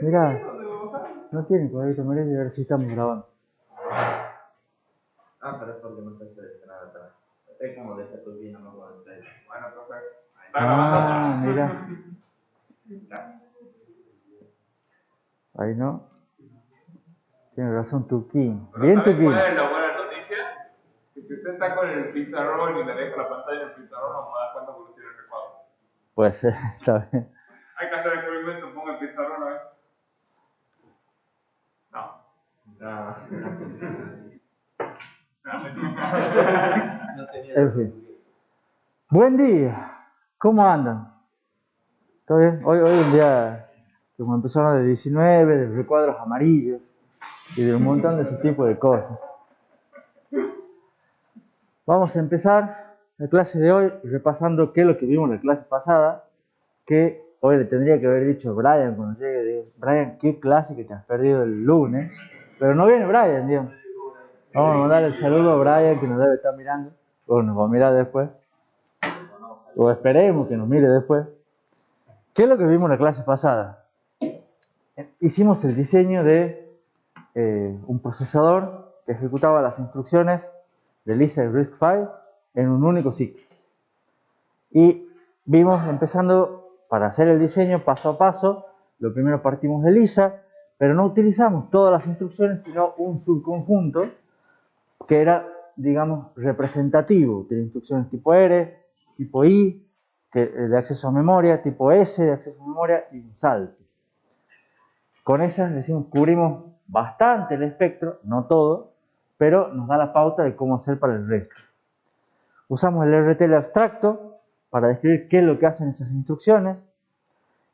Mira, no tiene cuadrito amarillo y a ver si estamos grabando. Pero es porque no está seleccionado atrás. Es como de esa turbina, no puedo entrar. Bueno, profe. Mira. Ahí no. Tiene razón Tuquín. Bien Tuquín. ¿Cuál es la buena noticia? Que si usted está con el pizarrón y le deja la pantalla en el pizarrón, no me da cuenta porque tiene el recuadro. Puede ser, está bien. Hay que hacer el experimento, ponga el pizarrón a ver. En fin. Buen día. ¿Cómo andan? ¿Todo bien? Hoy un día, como empezaron de 19, de recuadros amarillos y de un montón de ese tipo de cosas. Vamos a empezar la clase de hoy repasando qué es lo que vimos en la clase pasada, que hoy le tendría que haber dicho a Brian cuando llegue, digo, Brian, qué clase que te has perdido el lunes, pero no viene Brian, digo. Vamos a mandarle el saludo a Brian que nos debe estar mirando, o nos va a mirar después, o esperemos que nos mire después. ¿Qué es lo que vimos en la clase pasada? Hicimos el diseño de un procesador que ejecutaba las instrucciones de Lisa y RISC-V en un único ciclo. Y vimos empezando para hacer el diseño paso a paso. Lo primero partimos de Lisa, pero no utilizamos todas las instrucciones, sino un subconjunto que era, digamos, representativo. Tiene instrucciones tipo R, tipo I, de acceso a memoria, tipo S de acceso a memoria y un salto. Con esas decimos, cubrimos bastante el espectro, no todo, pero nos da la pauta de cómo hacer para el resto. Usamos el RTL abstracto para describir qué es lo que hacen esas instrucciones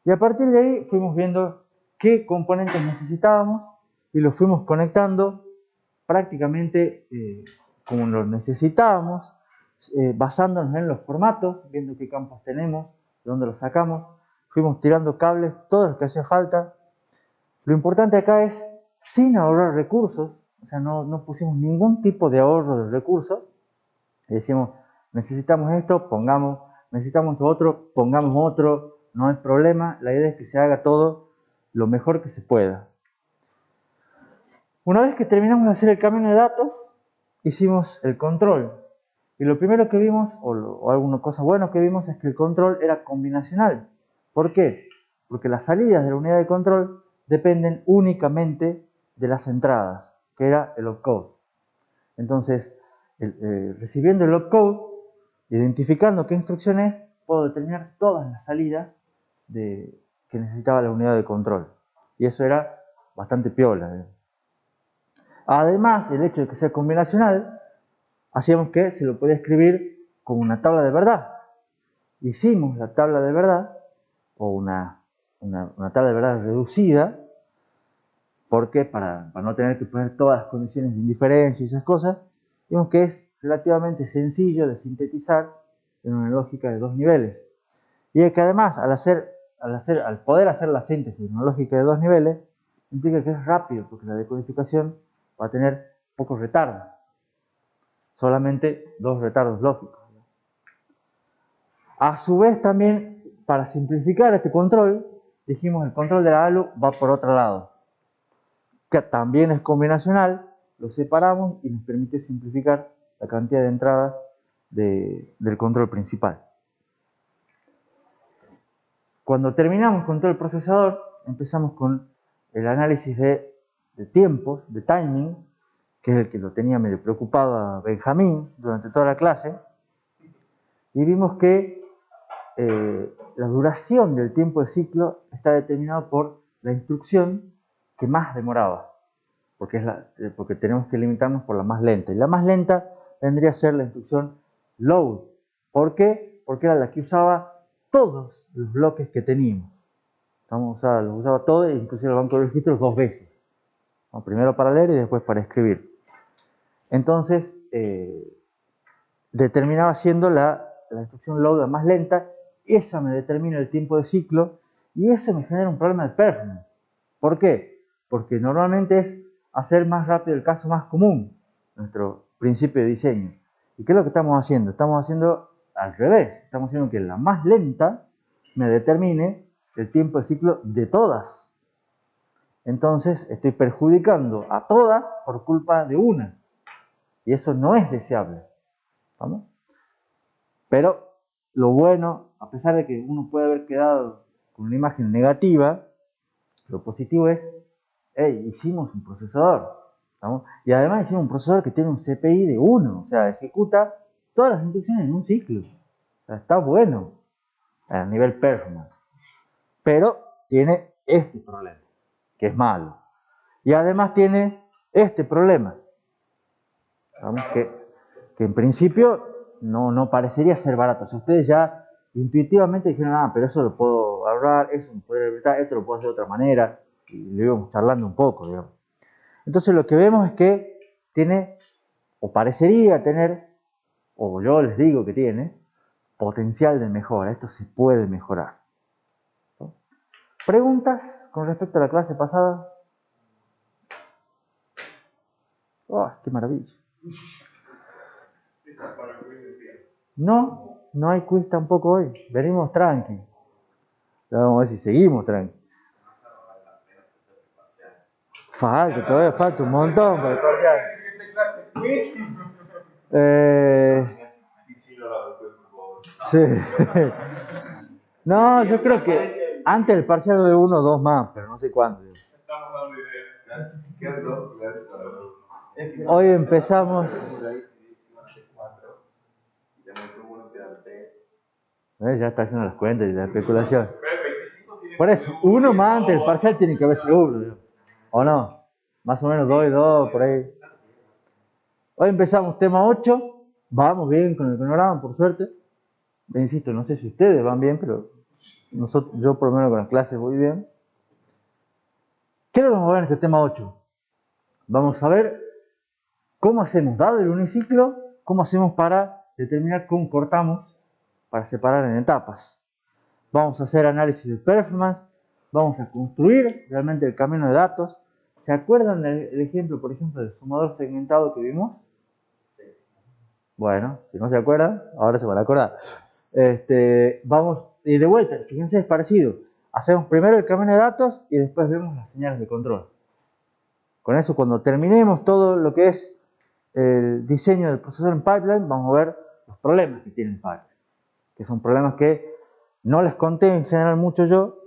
y a partir de ahí fuimos viendo qué componentes necesitábamos y los fuimos conectando prácticamente como los necesitábamos, basándonos en los formatos, viendo qué campos tenemos, de dónde los sacamos, fuimos tirando cables, todo lo que hacía falta. Lo importante acá es sin ahorrar recursos, o sea, no pusimos ningún tipo de ahorro de recursos, y decimos, necesitamos esto, pongamos, necesitamos esto otro, pongamos otro, no hay problema, la idea es que se haga todo lo mejor que se pueda. Una vez que terminamos de hacer el cambio de datos, hicimos el control. Y lo primero que vimos, o alguna cosa buena que vimos, es que el control era combinacional. ¿Por qué? Porque las salidas de la unidad de control dependen únicamente de las entradas, que era el opcode. Entonces, recibiendo el opcode, identificando qué instrucción es, puedo determinar todas las salidas que necesitaba la unidad de control. Y eso era bastante piola. Además, el hecho de que sea combinacional, hacíamos que se lo podía escribir con una tabla de verdad. Hicimos la tabla de verdad, o una tabla de verdad reducida, porque para no tener que poner todas las condiciones de indiferencia y esas cosas, vimos que es relativamente sencillo de sintetizar en una lógica de dos niveles. Y que además, al poder hacer la síntesis en una lógica de dos niveles, implica que es rápido, porque la decodificación va a tener pocos retardos. Solamente dos retardos lógicos. A su vez también, para simplificar este control, dijimos el control de la ALU va por otro lado, que también es combinacional, lo separamos y nos permite simplificar la cantidad de entradas del control principal. Cuando terminamos con todo el procesador, empezamos con el análisis de tiempos, de timing, que es el que lo tenía medio preocupado a Benjamín durante toda la clase, y vimos que la duración del tiempo de ciclo está determinado por la instrucción que más demoraba, porque tenemos que limitarnos por la más lenta, y la más lenta vendría a ser la instrucción load. ¿Por qué? Porque era la que usaba todos los bloques que teníamos. Los usaba todos, inclusive el banco de registros dos veces. Primero para leer y después para escribir. Entonces, determinaba siendo la instrucción load la más lenta, esa me determina el tiempo de ciclo y eso me genera un problema de performance. ¿Por qué? Porque normalmente es hacer más rápido el caso más común, nuestro principio de diseño. ¿Y qué es lo que estamos haciendo? Estamos haciendo al revés. Estamos diciendo que la más lenta me determine el tiempo de ciclo de todas. Entonces estoy perjudicando a todas por culpa de una. Y eso no es deseable. ¿Vamos? Pero lo bueno, a pesar de que uno puede haber quedado con una imagen negativa, lo positivo es, hey, hicimos un procesador. ¿Vamos? Y además hicimos un procesador que tiene un CPI de 1, o sea, ejecuta todas las instrucciones en un ciclo. O sea, está bueno a nivel performance. Pero tiene este problema, que es malo. Y además tiene este problema, ¿vamos? Que en principio no parecería ser barato. O sea, ustedes ya intuitivamente dijeron, pero eso lo puedo ahorrar, eso me puede evitar, esto lo puedo hacer de otra manera. Y lo íbamos charlando un poco, digamos. Entonces lo que vemos es que tiene, o parecería tener, o yo les digo que tiene, potencial de mejora. Esto se puede mejorar. ¿No? ¿Preguntas con respecto a la clase pasada? ¡Oh, qué maravilla! No hay quiz tampoco hoy. Venimos tranqui. Vamos a ver si seguimos tranqui. Todavía falta un montón para el parcial. Sí. No, yo creo que antes del parcial de 1 o 2 más, pero no sé cuándo. Estamos dando ideas. Hoy empezamos. Ya está haciendo las cuentas y la especulación. Por eso, uno más antes del parcial tiene que haber seguro. ¿O no? Más o menos 2 y 2, por ahí. Hoy empezamos tema 8. Vamos bien con el cronograma, por suerte. Insisto, no sé si ustedes van bien, pero yo por lo menos con las clases voy bien. ¿Qué es lo que vamos a ver en este tema 8? Vamos a ver cómo hacemos, dado el uniciclo, cómo hacemos para determinar cómo cortamos, para separar en etapas. Vamos a hacer análisis de performance, vamos a construir realmente el camino de datos. ¿Se acuerdan del ejemplo, por ejemplo, del sumador segmentado que vimos? Bueno, si no se acuerdan, ahora se van a acordar. Vamos, y de vuelta, fíjense, es parecido. Hacemos primero el camino de datos y después vemos las señales de control. Con eso, cuando terminemos todo lo que es el diseño del procesador en pipeline, vamos a ver los problemas que tiene el pipeline. Que son problemas que no les conté en general mucho yo,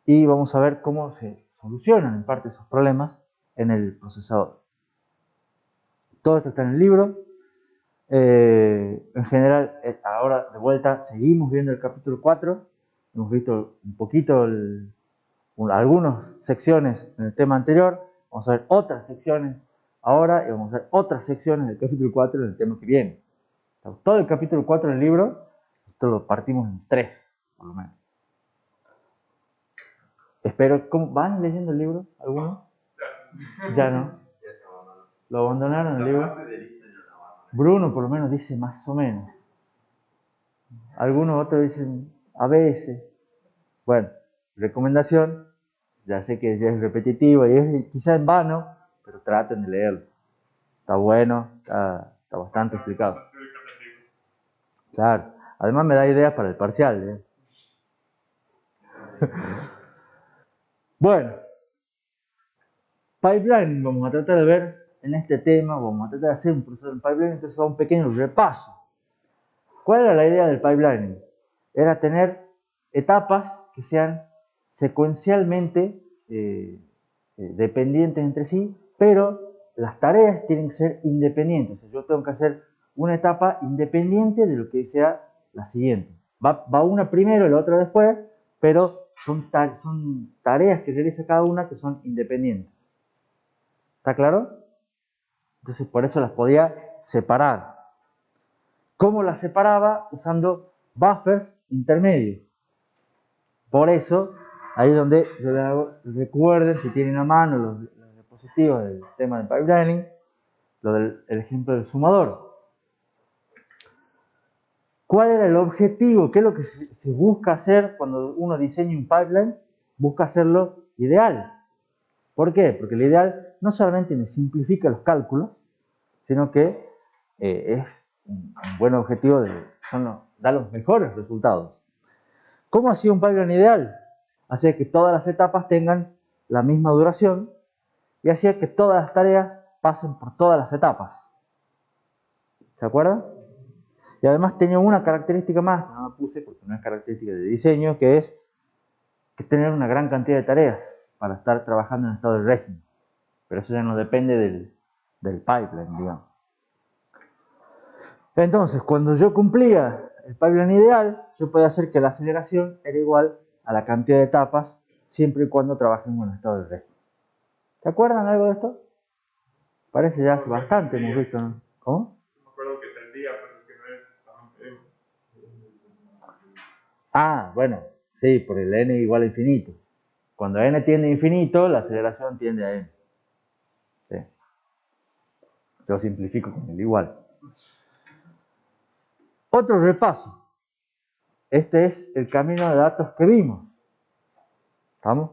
y vamos a ver cómo se solucionan en parte esos problemas en el procesador. Todo esto está en el libro. En general, ahora de vuelta seguimos viendo el capítulo 4. Hemos visto un poquito algunas secciones en el tema anterior. Vamos a ver otras secciones ahora y vamos a ver otras secciones del capítulo 4 en el tema que viene. Todo el capítulo 4 del libro, esto lo partimos en 3, por lo menos. Espero, ¿van leyendo el libro? ¿Alguno? Ya no. ¿Lo abandonaron el libro? Bruno por lo menos dice más o menos. Algunos otros dicen a veces. Bueno, recomendación, ya sé que ya es repetitivo y es quizá en vano, pero traten de leerlo. Está bueno, está bastante explicado. Claro, además me da ideas para el parcial. Bueno, pipeline, vamos a tratar de ver en este tema, vamos a tratar de hacer un proceso en pipeline, entonces va un pequeño repaso. ¿Cuál era la idea del pipelining? Era tener etapas que sean secuencialmente dependientes entre sí, pero las tareas tienen que ser independientes. O sea, yo tengo que hacer una etapa independiente de lo que sea la siguiente. Va una primero y la otra después, pero son tareas que realiza cada una que son independientes. ¿Está claro? Entonces por eso las podía separar. ¿Cómo las separaba? Usando buffers intermedios. Por eso, ahí es donde yo les hago, recuerden si tienen a mano los dispositivos del tema del pipelining, el ejemplo del sumador. ¿Cuál era el objetivo? ¿Qué es lo que se busca hacer cuando uno diseña un pipeline? Busca hacerlo ideal. ¿Por qué? Porque el ideal no solamente me simplifica los cálculos, sino que es un buen objetivo, son da los mejores resultados. ¿Cómo hacía un pipeline ideal? Hacía que todas las etapas tengan la misma duración y hacía que todas las tareas pasen por todas las etapas. ¿Se acuerdan? Y además tenía una característica más, que no la puse porque no es característica de diseño, que es que tener una gran cantidad de tareas para estar trabajando en estado de régimen. Pero eso ya no depende del pipeline, digamos. Entonces, cuando yo cumplía el pipeline ideal, yo podía hacer que la aceleración era igual a la cantidad de etapas, siempre y cuando trabajemos en estado de régimen. ¿Se acuerdan algo de esto? Parece ya hace bastante hemos visto, ¿no? ¿Cómo? Me acuerdo que tendría, pero que no es exactamente eso. Ah, bueno, sí, por el n igual a infinito. Cuando n tiende a infinito, la aceleración tiende a n. Sí. Yo simplifico con el igual. Otro repaso. Este es el camino de datos que vimos. ¿Estamos?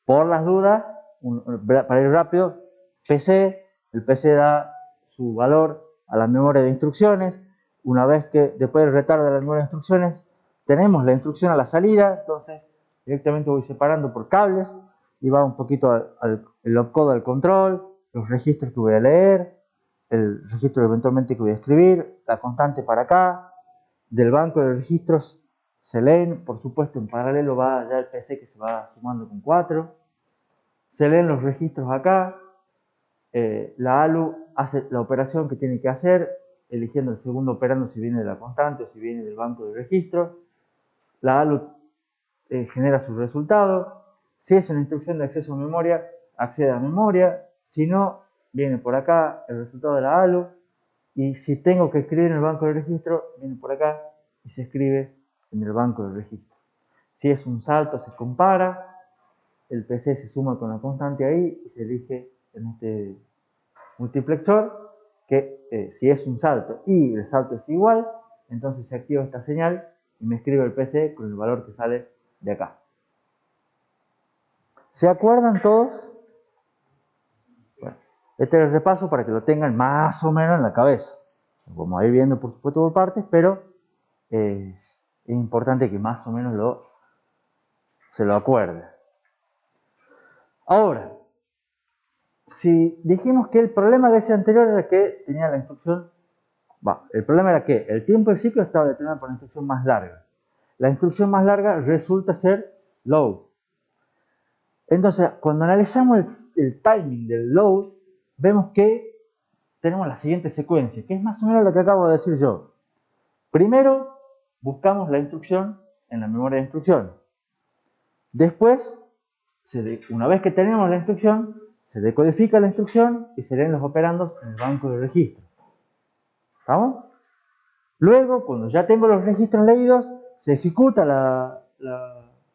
Por las dudas, para ir rápido, PC, el PC da su valor a la memoria de instrucciones. Una vez que después del retardo de la memoria de instrucciones, tenemos la instrucción a la salida, entonces directamente voy separando por cables y va un poquito el opcode al control, los registros que voy a leer, el registro eventualmente que voy a escribir, la constante para acá, del banco de registros se leen, por supuesto en paralelo va ya el PC que se va sumando con 4, se leen los registros acá, la ALU hace la operación que tiene que hacer, eligiendo el segundo operando si viene de la constante o si viene del banco de registros, la ALU genera su resultado, si es una instrucción de acceso a memoria, accede a memoria, si no, viene por acá el resultado de la ALU, y si tengo que escribir en el banco de registro, viene por acá y se escribe en el banco de registro. Si es un salto, se compara, el PC se suma con la constante ahí y se elige en este multiplexor que si es un salto y el salto es igual, entonces se activa esta señal y me escribe el PC con el valor que sale de acá. ¿Se acuerdan todos? Bueno, este es el repaso para que lo tengan más o menos en la cabeza. Vamos a ir viendo por supuesto por partes, pero es importante que más o menos se lo acuerde. Ahora, si dijimos que el problema de ese anterior era que tenía la instrucción, el problema era que el tiempo de ciclo estaba determinado por la instrucción más larga. La instrucción más larga resulta ser load. Entonces, cuando analizamos el timing del load, vemos que tenemos la siguiente secuencia, que es más o menos lo que acabo de decir yo. Primero, buscamos la instrucción en la memoria de instrucción. Después, una vez que tenemos la instrucción, se decodifica la instrucción y se leen los operandos en el banco de registros. ¿Estamos? Luego, cuando ya tengo los registros leídos, se ejecuta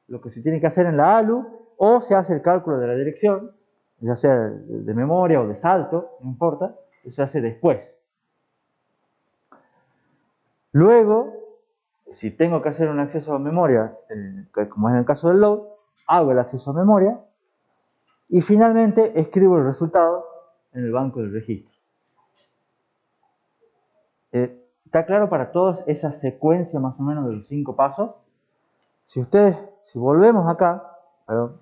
lo que se tiene que hacer en la ALU o se hace el cálculo de la dirección, ya sea de memoria o de salto, no importa, eso se hace después. Luego, si tengo que hacer un acceso a memoria, como es en el caso del load, hago el acceso a memoria y finalmente escribo el resultado en el banco del registro. ¿Está claro para todos esa secuencia más o menos de los 5 pasos? Si volvemos acá,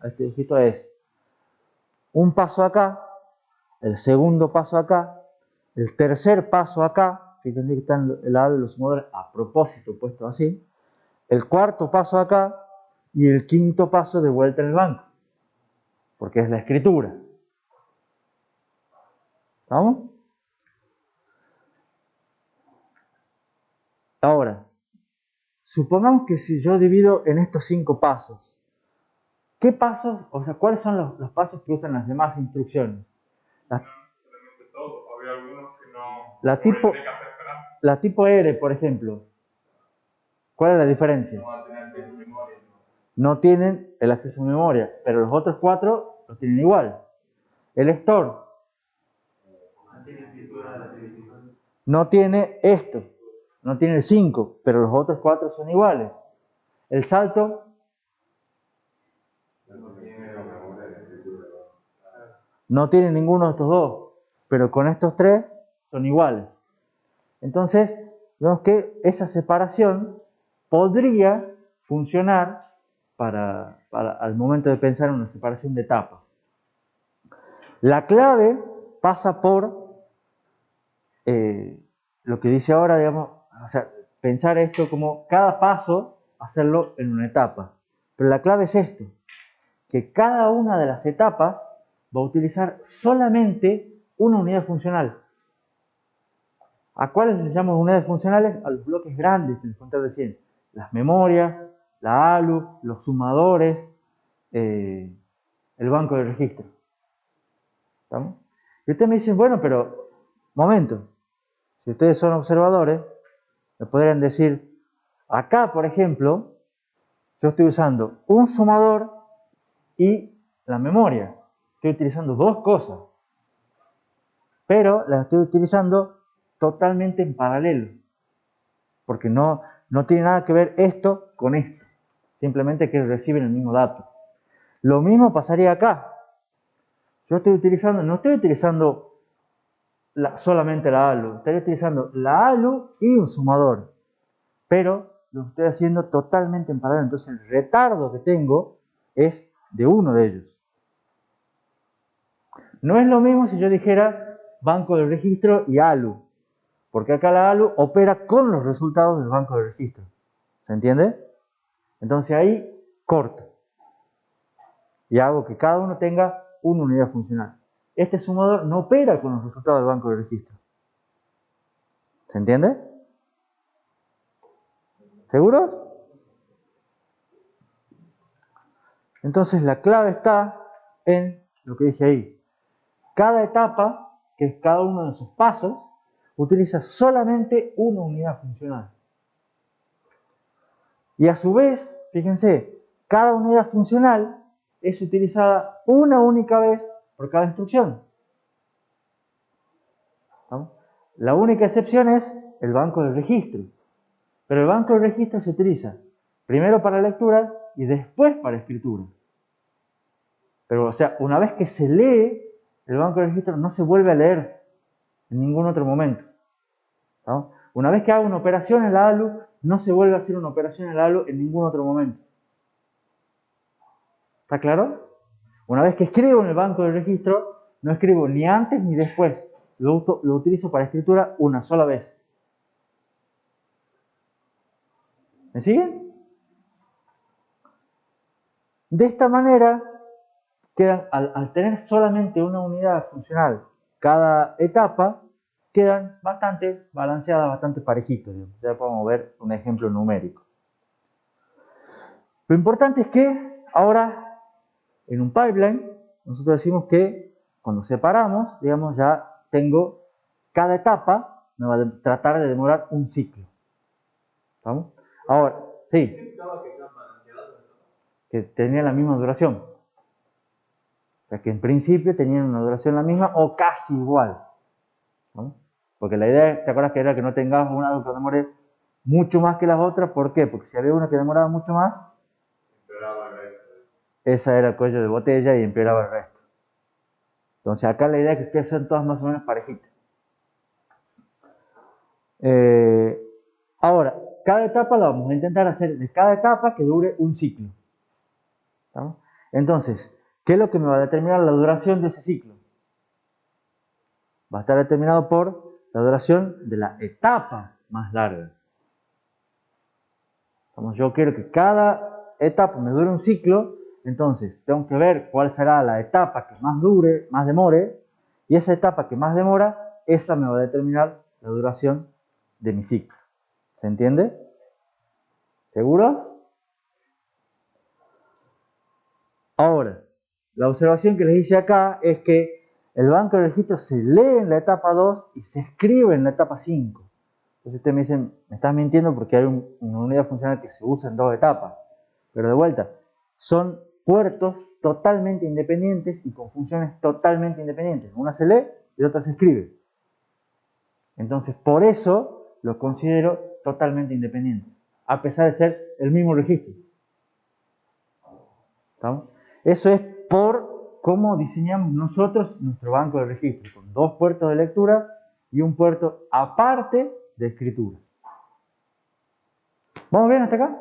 este dígito es un paso acá, el segundo paso acá, el tercer paso acá, fíjense que están el lado de los sumadores a propósito puesto así, el cuarto paso acá y el quinto paso de vuelta en el banco, porque es la escritura. ¿Vamos? Ahora, supongamos que si yo divido en estos 5 pasos, ¿qué pasos, cuáles son los pasos que usan las demás instrucciones? Todo. Había algunos que no. La tipo R, por ejemplo. ¿Cuál es la diferencia? No va a tener acceso a memoria. No tienen el acceso a memoria, pero los otros 4 lo tienen igual. El store no tiene esto, no tiene el 5, pero los otros 4 son iguales. El salto no tiene ninguno de estos 2, pero con estos 3 son iguales. Entonces, Vemos que esa separación podría funcionar para al momento de pensar en una separación de etapas. La clave pasa por lo que dice ahora, digamos, o sea, pensar esto como cada paso, hacerlo en una etapa. Pero la clave es esto, que cada una de las etapas va a utilizar solamente una unidad funcional. ¿A cuáles les llamamos unidades funcionales? A los bloques grandes que les conté recién. Las memorias, la ALU, los sumadores, el banco de registro. ¿Estamos? Y ustedes me dicen, bueno, pero, momento, si ustedes son observadores, me podrían decir, acá, por ejemplo, yo estoy usando un sumador y la memoria. Estoy utilizando dos cosas, pero las estoy utilizando totalmente en paralelo, porque no tiene nada que ver esto con esto, simplemente que reciben el mismo dato. Lo mismo pasaría acá. Yo no estoy utilizando solamente la ALU, estaría utilizando la ALU y un sumador, pero lo estoy haciendo totalmente en paralelo, entonces el retardo que tengo es de uno de ellos. No es lo mismo si yo dijera banco de registro y ALU, porque acá la ALU opera con los resultados del banco de registro. ¿Se entiende? Entonces ahí corto y hago que cada uno tenga una unidad funcional. Este sumador no opera con los resultados del banco de registro. ¿Se entiende? ¿Seguros? Entonces la clave está en lo que dije ahí. Cada etapa, que es cada uno de sus pasos, utiliza solamente una unidad funcional. Y a su vez, fíjense, cada unidad funcional es utilizada una única vez por cada instrucción. ¿No? La única excepción es el banco de registro. Pero el banco de registro se utiliza primero para lectura y después para escritura. Pero, o sea, una vez que se lee, el banco de registro no se vuelve a leer en ningún otro momento. ¿No? Una vez que hago una operación en la ALU, no se vuelve a hacer una operación en la ALU en ningún otro momento. ¿Está claro? Una vez que escribo en el banco de registro, no escribo ni antes ni después. Lo utilizo para escritura una sola vez. ¿Me siguen? De esta manera, quedan, al tener solamente una unidad funcional cada etapa, quedan bastante balanceadas, bastante parejitos. Ya podemos ver un ejemplo numérico. Lo importante es que ahora, en un pipeline, nosotros decimos que cuando separamos, digamos, ya tengo cada etapa, me va a tratar de demorar un ciclo. ¿Vamos? Ahora, sí. Que tenían la misma duración. O sea, que en principio tenían una duración la misma o casi igual. ¿No? Porque la idea, ¿te acuerdas que era que no tengas una que demore mucho más que las otras? ¿Por qué? Porque si había una que demoraba mucho más, Empeoraba el resto. esa era el cuello de botella y empeoraba el resto. Entonces acá la idea es que ustedes sean todas más o menos parejitas. Ahora, cada etapa la vamos a intentar hacer de cada etapa que dure un ciclo. ¿Estamos? Entonces, ¿qué es lo que me va a determinar la duración de ese ciclo? Va a estar determinado por la duración de la etapa más larga. Yo quiero que cada etapa me dure un ciclo, entonces tengo que ver cuál será la etapa que más dure, más demore, y esa etapa que más demora, esa me va a determinar la duración de mi ciclo. ¿Se entiende? ¿Seguros? Ahora, la observación que les hice acá es que el banco de registro se lee en la etapa 2 y se escribe en la etapa 5. Entonces ustedes me dicen, me estás mintiendo porque hay una unidad funcional que se usa en dos etapas. Pero de vuelta, son puertos totalmente independientes y con funciones totalmente independientes. Una se lee y la otra se escribe. Entonces, por eso los considero totalmente independientes, a pesar de ser el mismo registro. ¿Estamos? Eso es por cómo diseñamos nosotros nuestro banco de registro, con dos puertos de lectura y un puerto aparte de escritura. ¿Vamos bien hasta acá?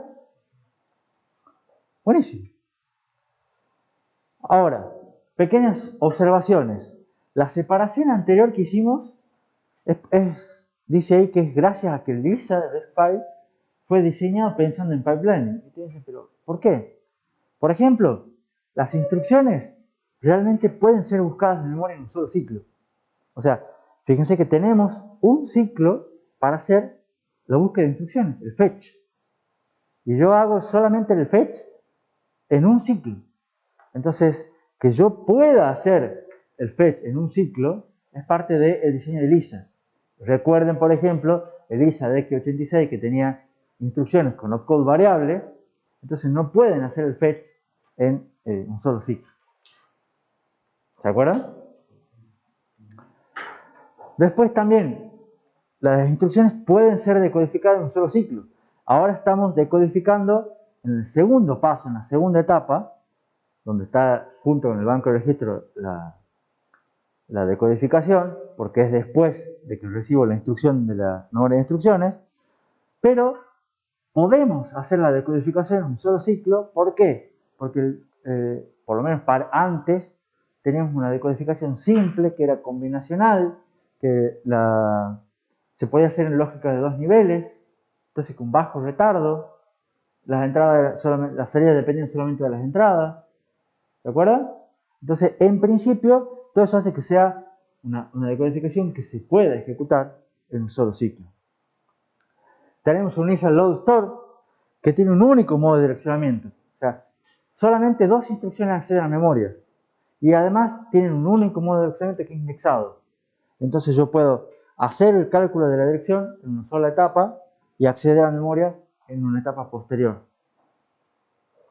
Buenísimo. Ahora, pequeñas observaciones. La separación anterior que hicimos dice ahí que es gracias a que el LISA de RISC-V fue diseñado pensando en pipelining. Y ustedes dicen, ¿pero por qué? Por ejemplo, las instrucciones realmente pueden ser buscadas en memoria en un solo ciclo. O sea, fíjense que tenemos un ciclo para hacer la búsqueda de instrucciones, el fetch. Y yo hago solamente el fetch en un ciclo. Entonces, que yo pueda hacer el fetch en un ciclo es parte del diseño de LISA. Recuerden, por ejemplo, el LISA de X86 que tenía instrucciones con opcode variables, entonces no pueden hacer el fetch en un solo ciclo. ¿Se acuerdan? Después también, las instrucciones pueden ser decodificadas en un solo ciclo. Ahora estamos decodificando en el segundo paso, en la segunda etapa, donde está junto con el banco de registro la decodificación, porque es después de que recibo la instrucción de la memoria de instrucciones, pero podemos hacer la decodificación en un solo ciclo. ¿Por qué? Porque por lo menos antes teníamos una decodificación simple que era combinacional, que se podía hacer en lógica de 2 niveles, entonces con bajo retardo, las salidas dependían solamente de las entradas, ¿de acuerdo? Entonces, en principio, todo eso hace que sea una decodificación que se pueda ejecutar en un solo ciclo. Tenemos un ISA Load Store que tiene un único modo de direccionamiento. O sea, solamente 2 instrucciones acceden a memoria. Y además tienen un único modo de direccionamiento que es indexado. Entonces yo puedo hacer el cálculo de la dirección en una sola etapa y acceder a memoria en una etapa posterior.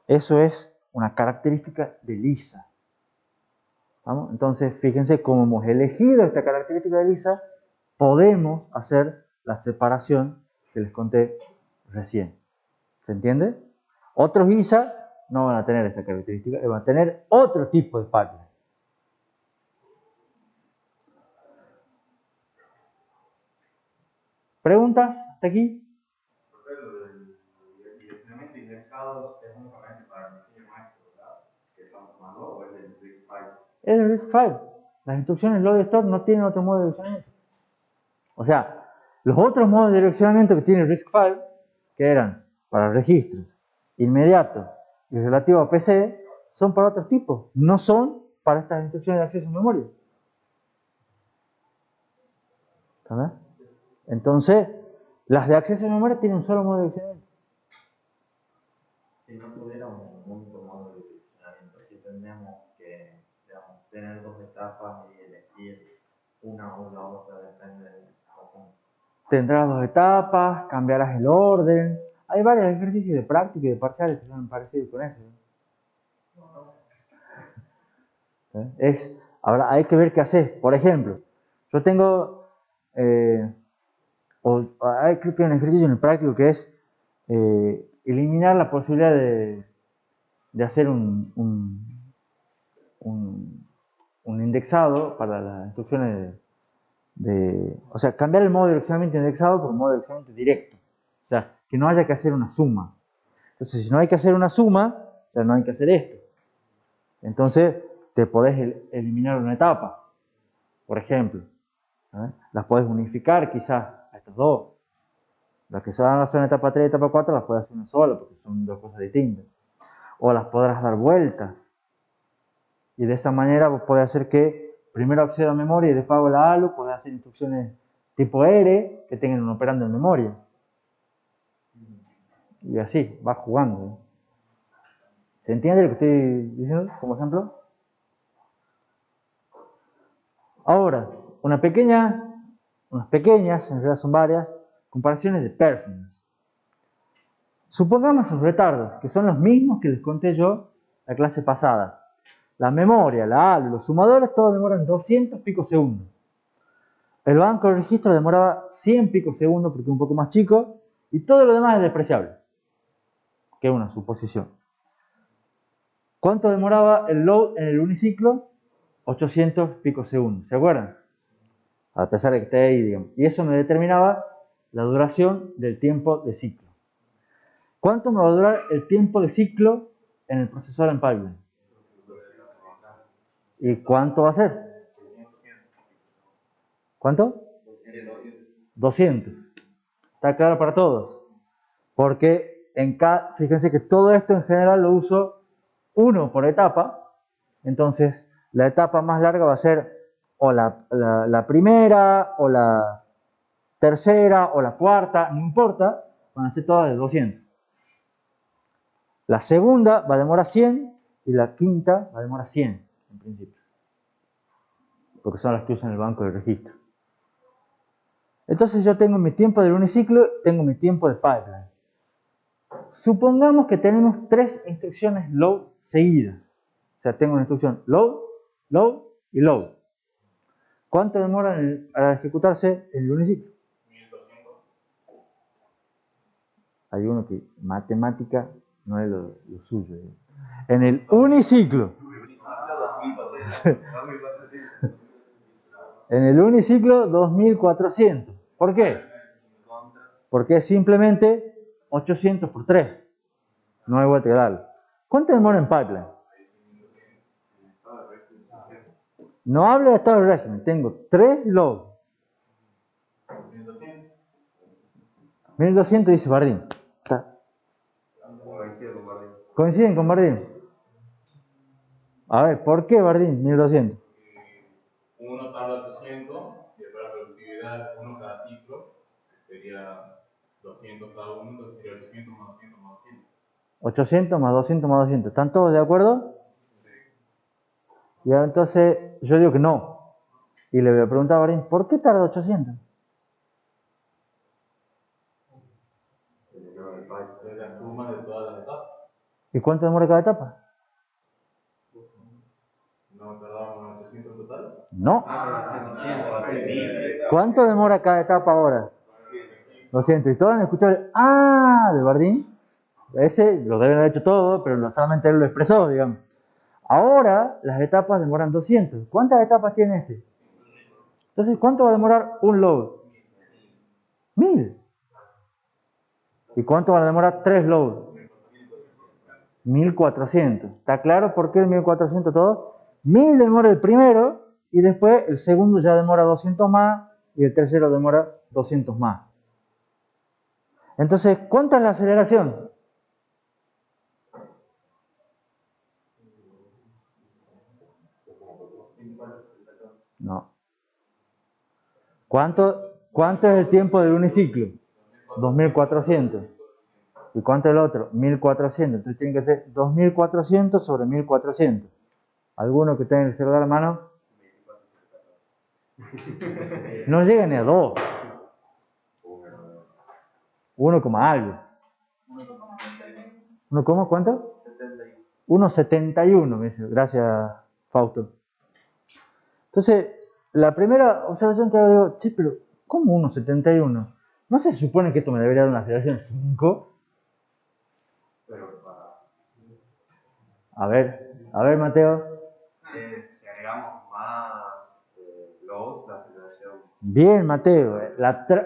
Eso es una característica de LISA. ¿Vamos? Entonces, fíjense cómo hemos elegido esta característica de LISA, podemos hacer la separación que les conté recién. ¿Se entiende? Otros ISA no van a tener esta característica, van a tener otro tipo de pipeline. ¿Preguntas hasta aquí? El direccionamiento indexado es únicamente para el diseño maestro, ¿verdad? Que estamos tomando, o es el RISC-V. Es el RISC-V. Las instrucciones load store no tienen otro modo de direccionamiento. O sea, los otros modos de direccionamiento que tiene RISC-V, que eran para registros, inmediato y relativo a PC, son para otros tipos. No son para estas instrucciones de acceso a memoria. ¿Entendés? Entonces, las de acceso a memoria tienen un solo modo de direccionamiento. Si no tuviéramos un único modo de direccionamiento, si tendríamos que, digamos, tener 2 etapas y elegir una o la otra, depende del conjunto. Tendrás 2 etapas, cambiarás el orden. Hay varios ejercicios de práctica y de parciales que son parecidos con eso. Ahora hay que ver qué haces. Por ejemplo, yo tengo, creo que hay un ejercicio en el práctico que es eliminar la posibilidad de hacer un indexado para las instrucciones o sea, cambiar el modo de direccionamiento indexado por un modo de direccionamiento directo. O sea, que no haya que hacer una suma. Entonces, si no hay que hacer una suma, ya no hay que hacer esto. Entonces, te podés eliminar una etapa, por ejemplo. Las podés unificar quizás a estas dos. Las que se van a hacer en etapa 3 y etapa 4 las podés hacer una sola, porque son dos cosas distintas. O las podrás dar vuelta. Y de esa manera vos podés hacer que primero accedo a memoria y después hago la ALU, podés hacer instrucciones tipo R que tengan un operando en memoria. Y así, vas jugando. ¿Se entiende lo que estoy diciendo como ejemplo? Ahora, unas pequeñas, en realidad son varias, comparaciones de performance. Supongamos los retardos, que son los mismos que les conté yo la clase pasada. La memoria, la ALU, los sumadores, todos demoran 200 picosegundos. El banco de registro demoraba 100 picosegundos porque es un poco más chico, y todo lo demás es despreciable, que es una suposición. ¿Cuánto demoraba el load en el uniciclo? 800 picosegundos, ¿se acuerdan? A pesar de que esté ahí, digamos. Y eso me determinaba la duración del tiempo de ciclo. ¿Cuánto me va a durar el tiempo de ciclo en el procesador en pipeline? ¿Y cuánto va a ser? ¿Cuánto? 200. ¿Está claro para todos? Porque fíjense que todo esto en general lo uso 1 por etapa. Entonces, la etapa más larga va a ser o la primera, o la tercera, o la cuarta, no importa, van a ser todas de 200. La segunda va a demorar 100 y la quinta va a demorar 100, en principio. Porque son las que usan el banco de registro. Entonces yo tengo mi tiempo del uniciclo, tengo mi tiempo de pipeline. Supongamos que tenemos 3 instrucciones load seguidas. O sea, tengo una instrucción load, load y load. ¿Cuánto demora para ejecutarse el uniciclo? 1200. Hay uno que matemática no es lo suyo. En el uniciclo. En el uniciclo 2400. ¿Por qué? Porque es simplemente 800 por 3. No hay vuelta que darle. ¿Cuánto demora en pipeline? No hablo de estado de régimen. Tengo 3 loads. 1200 dice Bardín. ¿Coinciden con Bardín? A ver, ¿por qué Bardín 1200? Uno tarda 800 y después la productividad, uno cada ciclo, sería 200 cada uno, entonces sería 800 más 200 más 200. 800 más 200 más 200. ¿Están todos de acuerdo? Sí. Y entonces yo digo que no. Y le voy a preguntar a Bardín, ¿por qué tarda 800? Es la suma de todas las etapas. ¿Y cuánto demora cada etapa? ¿No tardamos 800 en total? No. ¿Cuánto demora cada etapa ahora? 200. ¿Y todos han escuchado el de Bardín? Ese lo deben haber hecho todo, pero no solamente él lo expresó, digamos. Ahora las etapas demoran 200. ¿Cuántas etapas tiene este? Entonces, ¿cuánto va a demorar un load? 1000. ¿Y cuánto van a demorar 3 loads? 1400. ¿Está claro por qué el 1400 todo? 1000 demora el primero y después el segundo ya demora 200 más y el tercero demora 200 más. Entonces, ¿cuánta es la aceleración? No. ¿Cuánto es el tiempo del uniciclo? 2400. ¿Y cuánto es el otro? 1400. Entonces tiene que ser 2400 sobre 1400. ¿Alguno que tenga el celular a mano? No llega ni a 2. 1, algo. 1, ¿cuánto? 1,71, me dice. Gracias, Fausto. Entonces, la primera observación que hago, digo, che, pero ¿cómo 1,71? ¿No se supone que esto me debería dar una aceleración de 5? A ver, Mateo. Si agregamos más loads, la aceleración. Bien, Mateo.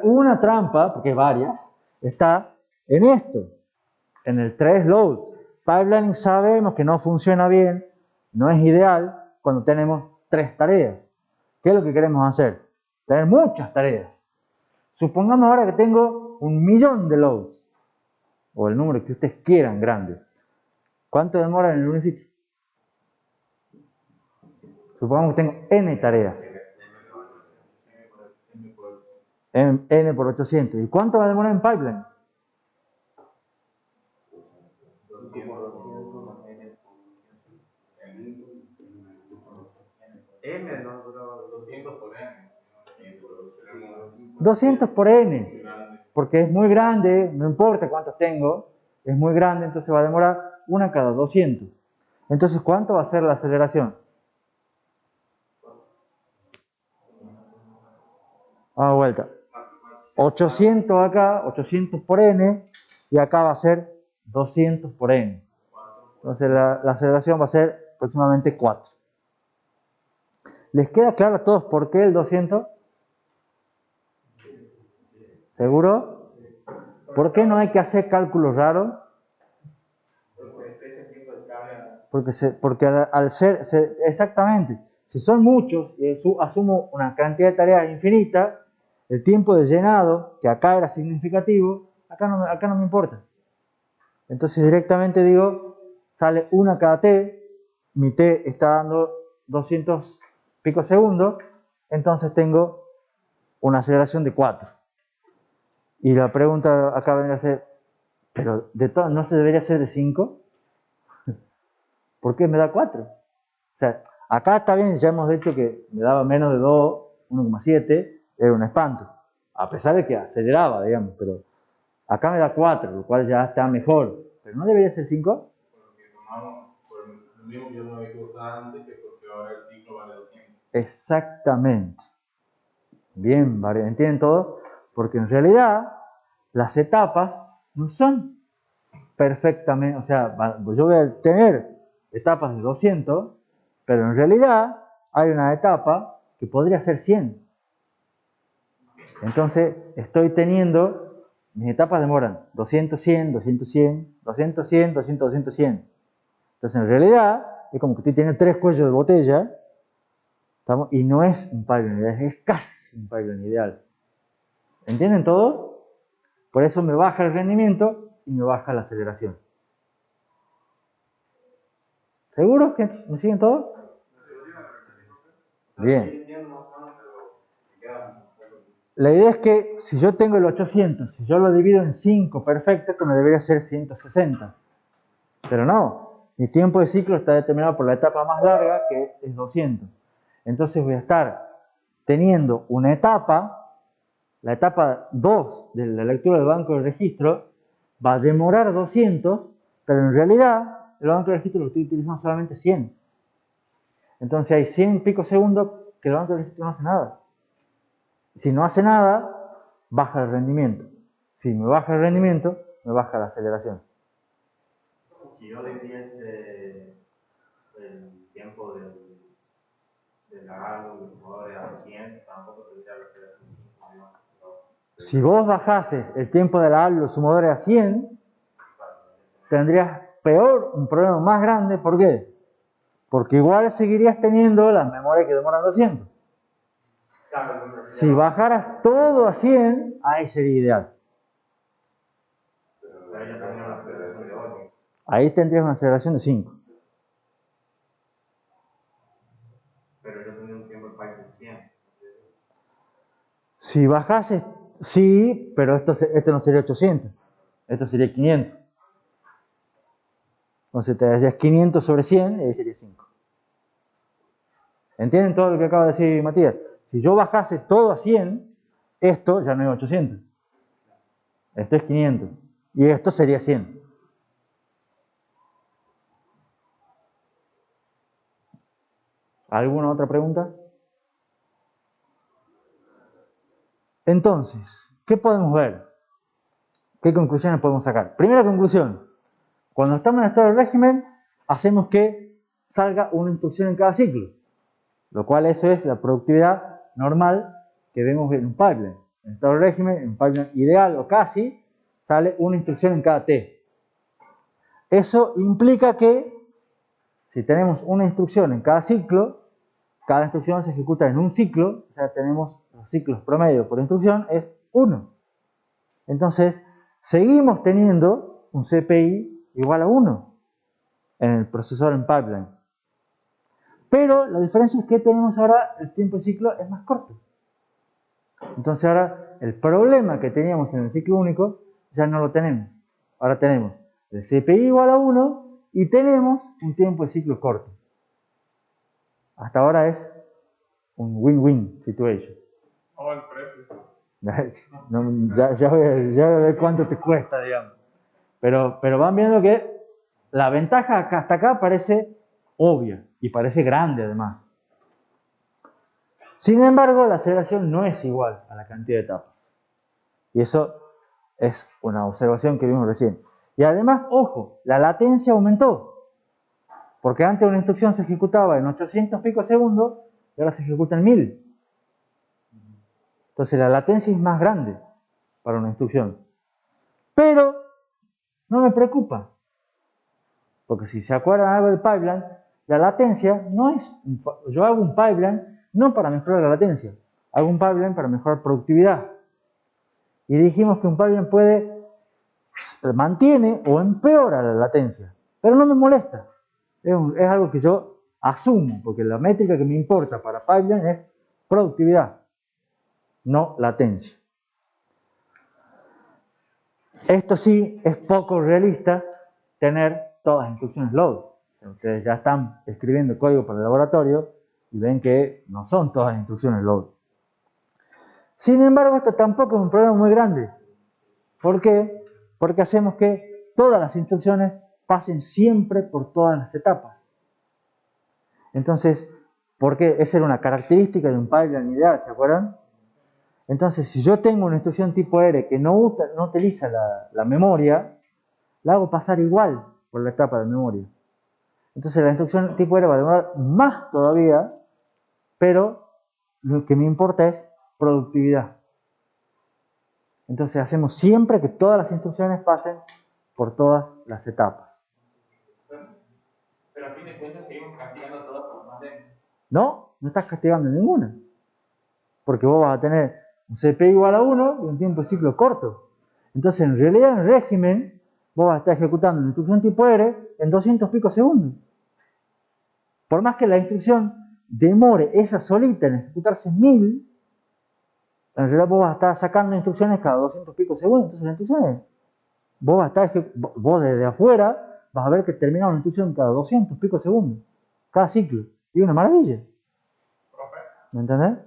Una trampa, porque hay varias, está en esto, en el 3 loads. Pipelining sabemos que no funciona bien, no es ideal cuando tenemos 3 tareas. ¿Qué es lo que queremos hacer? Tener muchas tareas. Supongamos ahora que tengo 1.000.000 de loads, o el número que ustedes quieran grande. ¿Cuánto demora en el uniciclo? Supongamos que tengo n tareas. N por 800. ¿Y cuánto va a demorar en pipeline? N no duró 200 por N. 200 por n. Porque es muy grande, no importa cuántos tengo, es muy grande, entonces va a demorar una cada 200. Entonces, ¿cuánto va a ser la aceleración? Vamos de vuelta. 800 acá, 800 por n, y acá va a ser 200 por n. Entonces la aceleración va a ser aproximadamente 4. ¿Les queda claro a todos por qué el 200? ¿Seguro? ¿Por qué no hay que hacer cálculos raros? Porque al ser, exactamente, si son muchos y asumo una cantidad de tareas infinita, el tiempo de llenado, que acá era significativo, acá no me importa. Entonces directamente digo, sale una cada t, mi t está dando 200 picosegundos, entonces tengo una aceleración de 4. Y la pregunta acá vendría a ser, ¿pero no se debería ser de 5? ¿Por qué me da 4? O sea, acá está bien, ya hemos dicho que me daba menos de 2, 1,7, era un espanto. A pesar de que aceleraba, digamos, pero acá me da 4, lo cual ya está mejor. ¿Pero no debería ser 5? Por lo mismo que yo no había equivocado antes, que porque ahora el ciclo vale 200. Exactamente. Bien, ¿entienden todo? Porque en realidad las etapas no son perfectamente, o sea, yo voy a tener etapas de 200, pero en realidad hay una etapa que podría ser 100. Entonces estoy teniendo, mis etapas demoran 200, 100, 200, 100, 200, 100, 200, 200, 100. Entonces en realidad es como que estoy teniendo 3 cuellos de botella, ¿estamos? Y no es un pipeline ideal, es casi un pipeline ideal. ¿Entienden todo? Por eso me baja el rendimiento y me baja la aceleración. ¿Seguros que me siguen todos? Bien. La idea es que si yo tengo el 800, si yo lo divido en 5 perfecto, esto me debería ser 160. Pero no, mi tiempo de ciclo está determinado por la etapa más larga, que es 200. Entonces voy a estar teniendo una etapa, la etapa 2 de la lectura del banco de registro, va a demorar 200, pero en realidad el banco de registro lo estoy utilizando solamente 100. Entonces hay 100 picosegundos que el banco de registro no hace nada. Si no hace nada, baja el rendimiento. Si me baja el rendimiento, me baja la aceleración. Si yo dividiese el tiempo de largo de los jugadores a 100, tampoco tendría la aceleración de 5 millones. Si vos bajases el tiempo de la AL, los sumadores a 100, tendrías peor, un problema más grande. ¿Por qué? Porque igual seguirías teniendo las memorias que demoran 200. Si bajaras todo a 100, ahí sería ideal. Ahí tendrías una aceleración de 5. Pero yo tendría un tiempo de Python de 100. Si bajases, sí, pero esto no sería 800. Esto sería 500. Entonces te decías 500 sobre 100 y ahí sería 5. ¿Entienden todo lo que acaba de decir Matías? Si yo bajase todo a 100, esto ya no es 800. Esto es 500. Y esto sería 100. ¿Alguna otra pregunta? Entonces, ¿qué podemos ver? ¿Qué conclusiones podemos sacar? Primera conclusión. Cuando estamos en estado de régimen, hacemos que salga una instrucción en cada ciclo. Lo cual eso es la productividad normal que vemos en un pipeline. En estado de régimen, en un pipeline ideal o casi, sale una instrucción en cada T. Eso implica que si tenemos una instrucción en cada ciclo, cada instrucción se ejecuta en un ciclo, o sea, tenemos los ciclos promedio por instrucción, es 1. Entonces, seguimos teniendo un CPI igual a 1 en el procesador en pipeline. Pero la diferencia es que tenemos ahora el tiempo de ciclo es más corto. Entonces ahora el problema que teníamos en el ciclo único ya no lo tenemos. Ahora tenemos el CPI igual a 1 y tenemos un tiempo de ciclo corto. Hasta ahora es un win-win situation. Oh, el precio. Ya voy a ver cuánto te cuesta, digamos. Pero van viendo que la ventaja hasta acá parece obvia y parece grande además. Sin embargo, la aceleración no es igual a la cantidad de etapas. Y eso es una observación que vimos recién. Y además, ojo, la latencia aumentó. Porque antes una instrucción se ejecutaba en 800 picosegundos y ahora se ejecuta en 1000. Entonces la latencia es más grande para una instrucción. Pero no me preocupa. Porque si se acuerdan algo del pipeline, la latencia no es... Yo hago un pipeline no para mejorar la latencia, hago un pipeline para mejorar productividad. Y dijimos que un pipeline mantiene o empeora la latencia, pero no me molesta. Es algo que yo asumo, porque la métrica que me importa para pipeline es productividad, no latencia. Esto sí es poco realista tener todas las instrucciones load. Ustedes ya están escribiendo código para el laboratorio y ven que no son todas las instrucciones load. Sin embargo, esto tampoco es un problema muy grande. ¿Por qué? Porque hacemos que todas las instrucciones pasen siempre por todas las etapas. Entonces, ¿por qué? Esa era una característica de un pipeline ideal, ¿se acuerdan? Entonces, si yo tengo una instrucción tipo R que no utiliza la memoria, la hago pasar igual por la etapa de memoria. Entonces, la instrucción tipo R va a demorar más todavía, pero lo que me importa es productividad. Entonces, hacemos siempre que todas las instrucciones pasen por todas las etapas. Pero a fin de cuentas seguimos castigando todas por más lentas. No, no estás castigando ninguna. Porque vos vas a tener un CPU igual a 1 y un tiempo de ciclo corto. Entonces, en realidad, en régimen, vos vas a estar ejecutando una instrucción tipo R en 200 pico segundos. Por más que la instrucción demore esa solita en ejecutarse 1000, en realidad vos vas a estar sacando instrucciones cada 200 pico segundos. Entonces, las instrucciones, vos desde afuera vas a ver que termina una instrucción cada 200 pico segundos, cada ciclo. Y una maravilla. Profe, ¿Me entendés?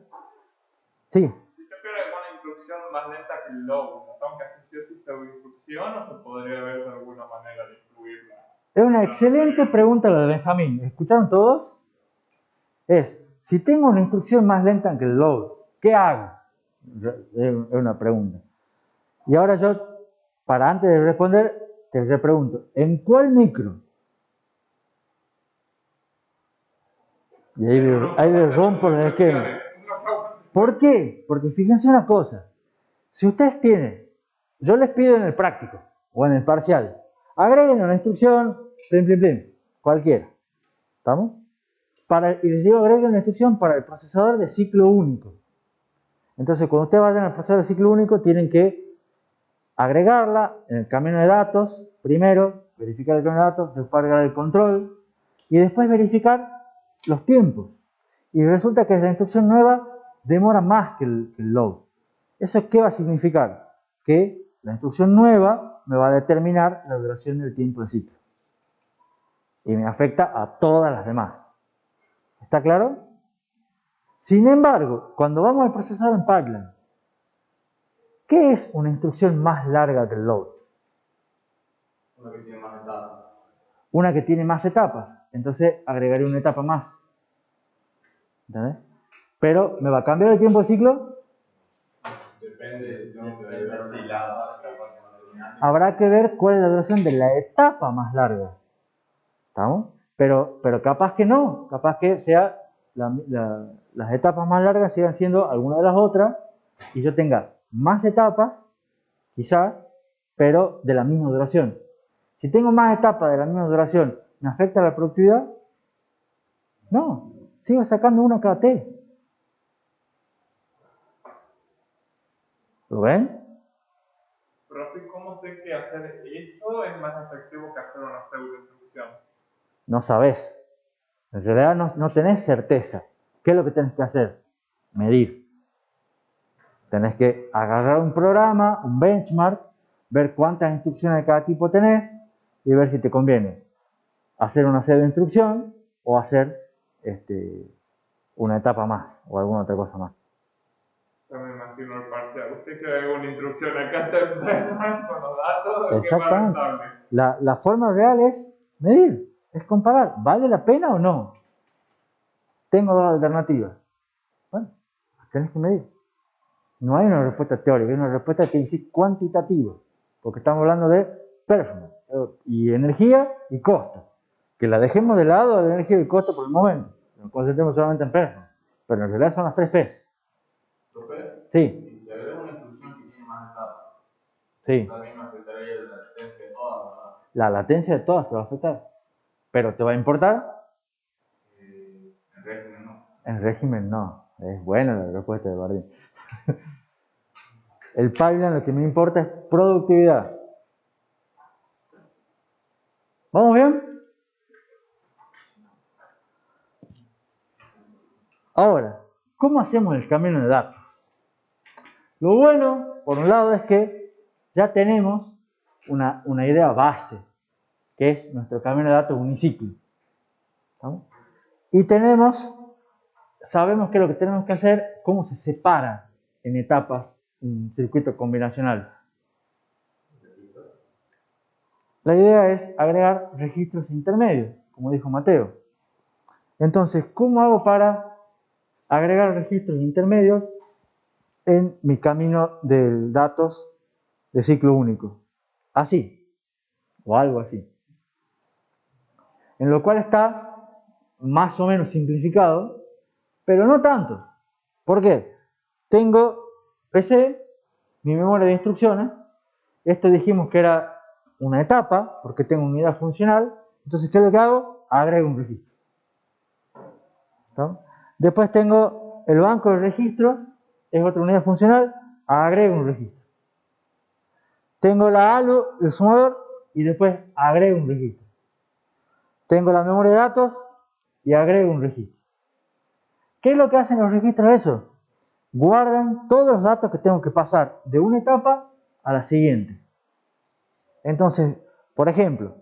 Sí. si yo quiero alguna instrucción más lenta que el load, ¿no tengo que hacer sí o sí pseudo-instrucción o se podría ver de alguna manera de incluirla? Es una excelente pregunta la de Benjamín. ¿Escucharon todos? Si tengo una instrucción más lenta que el load, ¿qué hago? Es una pregunta. Y ahora yo, para antes de responder, te repregunto, ¿en cuál micro? Y ahí le rompo el esquema. ¿Por qué? Porque fíjense una cosa. Si ustedes tienen, yo les pido en el práctico o en el parcial, agreguen una instrucción, plim, plim, plim, cualquiera. ¿Estamos? Y les digo, agreguen una instrucción para el procesador de ciclo único. Entonces, cuando ustedes vayan al procesador de ciclo único, tienen que agregarla en el camino de datos, primero, verificar el camino de datos, después agregar el control, y después verificar los tiempos. Y resulta que la instrucción nueva demora más que el load. ¿Eso qué va a significar? Que la instrucción nueva me va a determinar la duración del tiempo de ciclo. Y me afecta a todas las demás. ¿Está claro? Sin embargo, cuando vamos al procesador en pipeline, ¿qué es una instrucción más larga que el load? Una que tiene más etapas. Una que tiene más etapas. Entonces agregaré una etapa más. ¿Entendés? Pero, ¿me va a cambiar el tiempo de ciclo? Depende si tengo que ver Habrá que ver cuál es la duración de la etapa más larga. ¿Estamos? Pero capaz que no. Capaz que sea las etapas más largas sigan siendo alguna de las otras y yo tenga más etapas, quizás, pero de la misma duración. Si tengo más etapas de la misma duración, ¿me afecta la productividad? No, sigo sacando una cada T. ¿Lo ven? Profe, ¿cómo sé que hacer eso es más efectivo que hacer una pseudo-instrucción? No sabes. En realidad no tenés certeza. ¿Qué es lo que tenés que hacer? Medir. Tenés que agarrar un programa, un benchmark, ver cuántas instrucciones de cada tipo tenés y ver si te conviene hacer una serie de instrucción o hacer una etapa más o alguna otra cosa más. Ya me imagino el parcial. Usted que haga una instrucción acá está en Benchmark con los datos. Exactamente. ¿Qué más rentable? La forma real es medir, es comparar. ¿Vale la pena o no? Tengo dos alternativas. Bueno, tenés que medir. No hay una respuesta teórica, hay una respuesta que dice cuantitativa, porque estamos hablando de performance, y energía y costo. Que la dejemos de lado a la energía y el costo por el momento, nos concentremos solamente en performance, pero en realidad son las 3 P. ¿Profe? Sí, Si se agrega una instrucción que tiene más etapas, sí. también me afectaría la latencia de todas, ¿verdad? La latencia de todas te va a afectar. pero ¿te va a importar? En régimen no. En régimen no. Es buena la respuesta de Bardeen. El pipeline lo que me importa es productividad. ¿Vamos bien? Ahora, ¿cómo hacemos el camino de datos? Lo bueno, por un lado, es que ya tenemos una idea base, que es nuestro camino de datos uniciclo. ¿No? Y sabemos qué es lo que tenemos que hacer, cómo se separa en etapas un circuito combinacional. La idea es agregar registros intermedios, como dijo Mateo. Entonces, ¿cómo hago para agregar registros intermedios en mi camino de datos de ciclo único? Así, o algo así. En lo cual está más o menos simplificado, pero no tanto. ¿Por qué? Tengo PC, mi memoria de instrucciones. Esto dijimos que era una etapa, porque tengo unidad funcional. Entonces, ¿qué es lo que hago? Agrego un registro. ¿No? Después tengo el banco de registros, es otra unidad funcional, agrego un registro. Tengo la ALU, el sumador, y después agrego un registro. Tengo la memoria de datos y agrego un registro. ¿Qué es lo que hacen los registros eso? Guardan todos los datos que tengo que pasar de una etapa a la siguiente. Entonces, por ejemplo,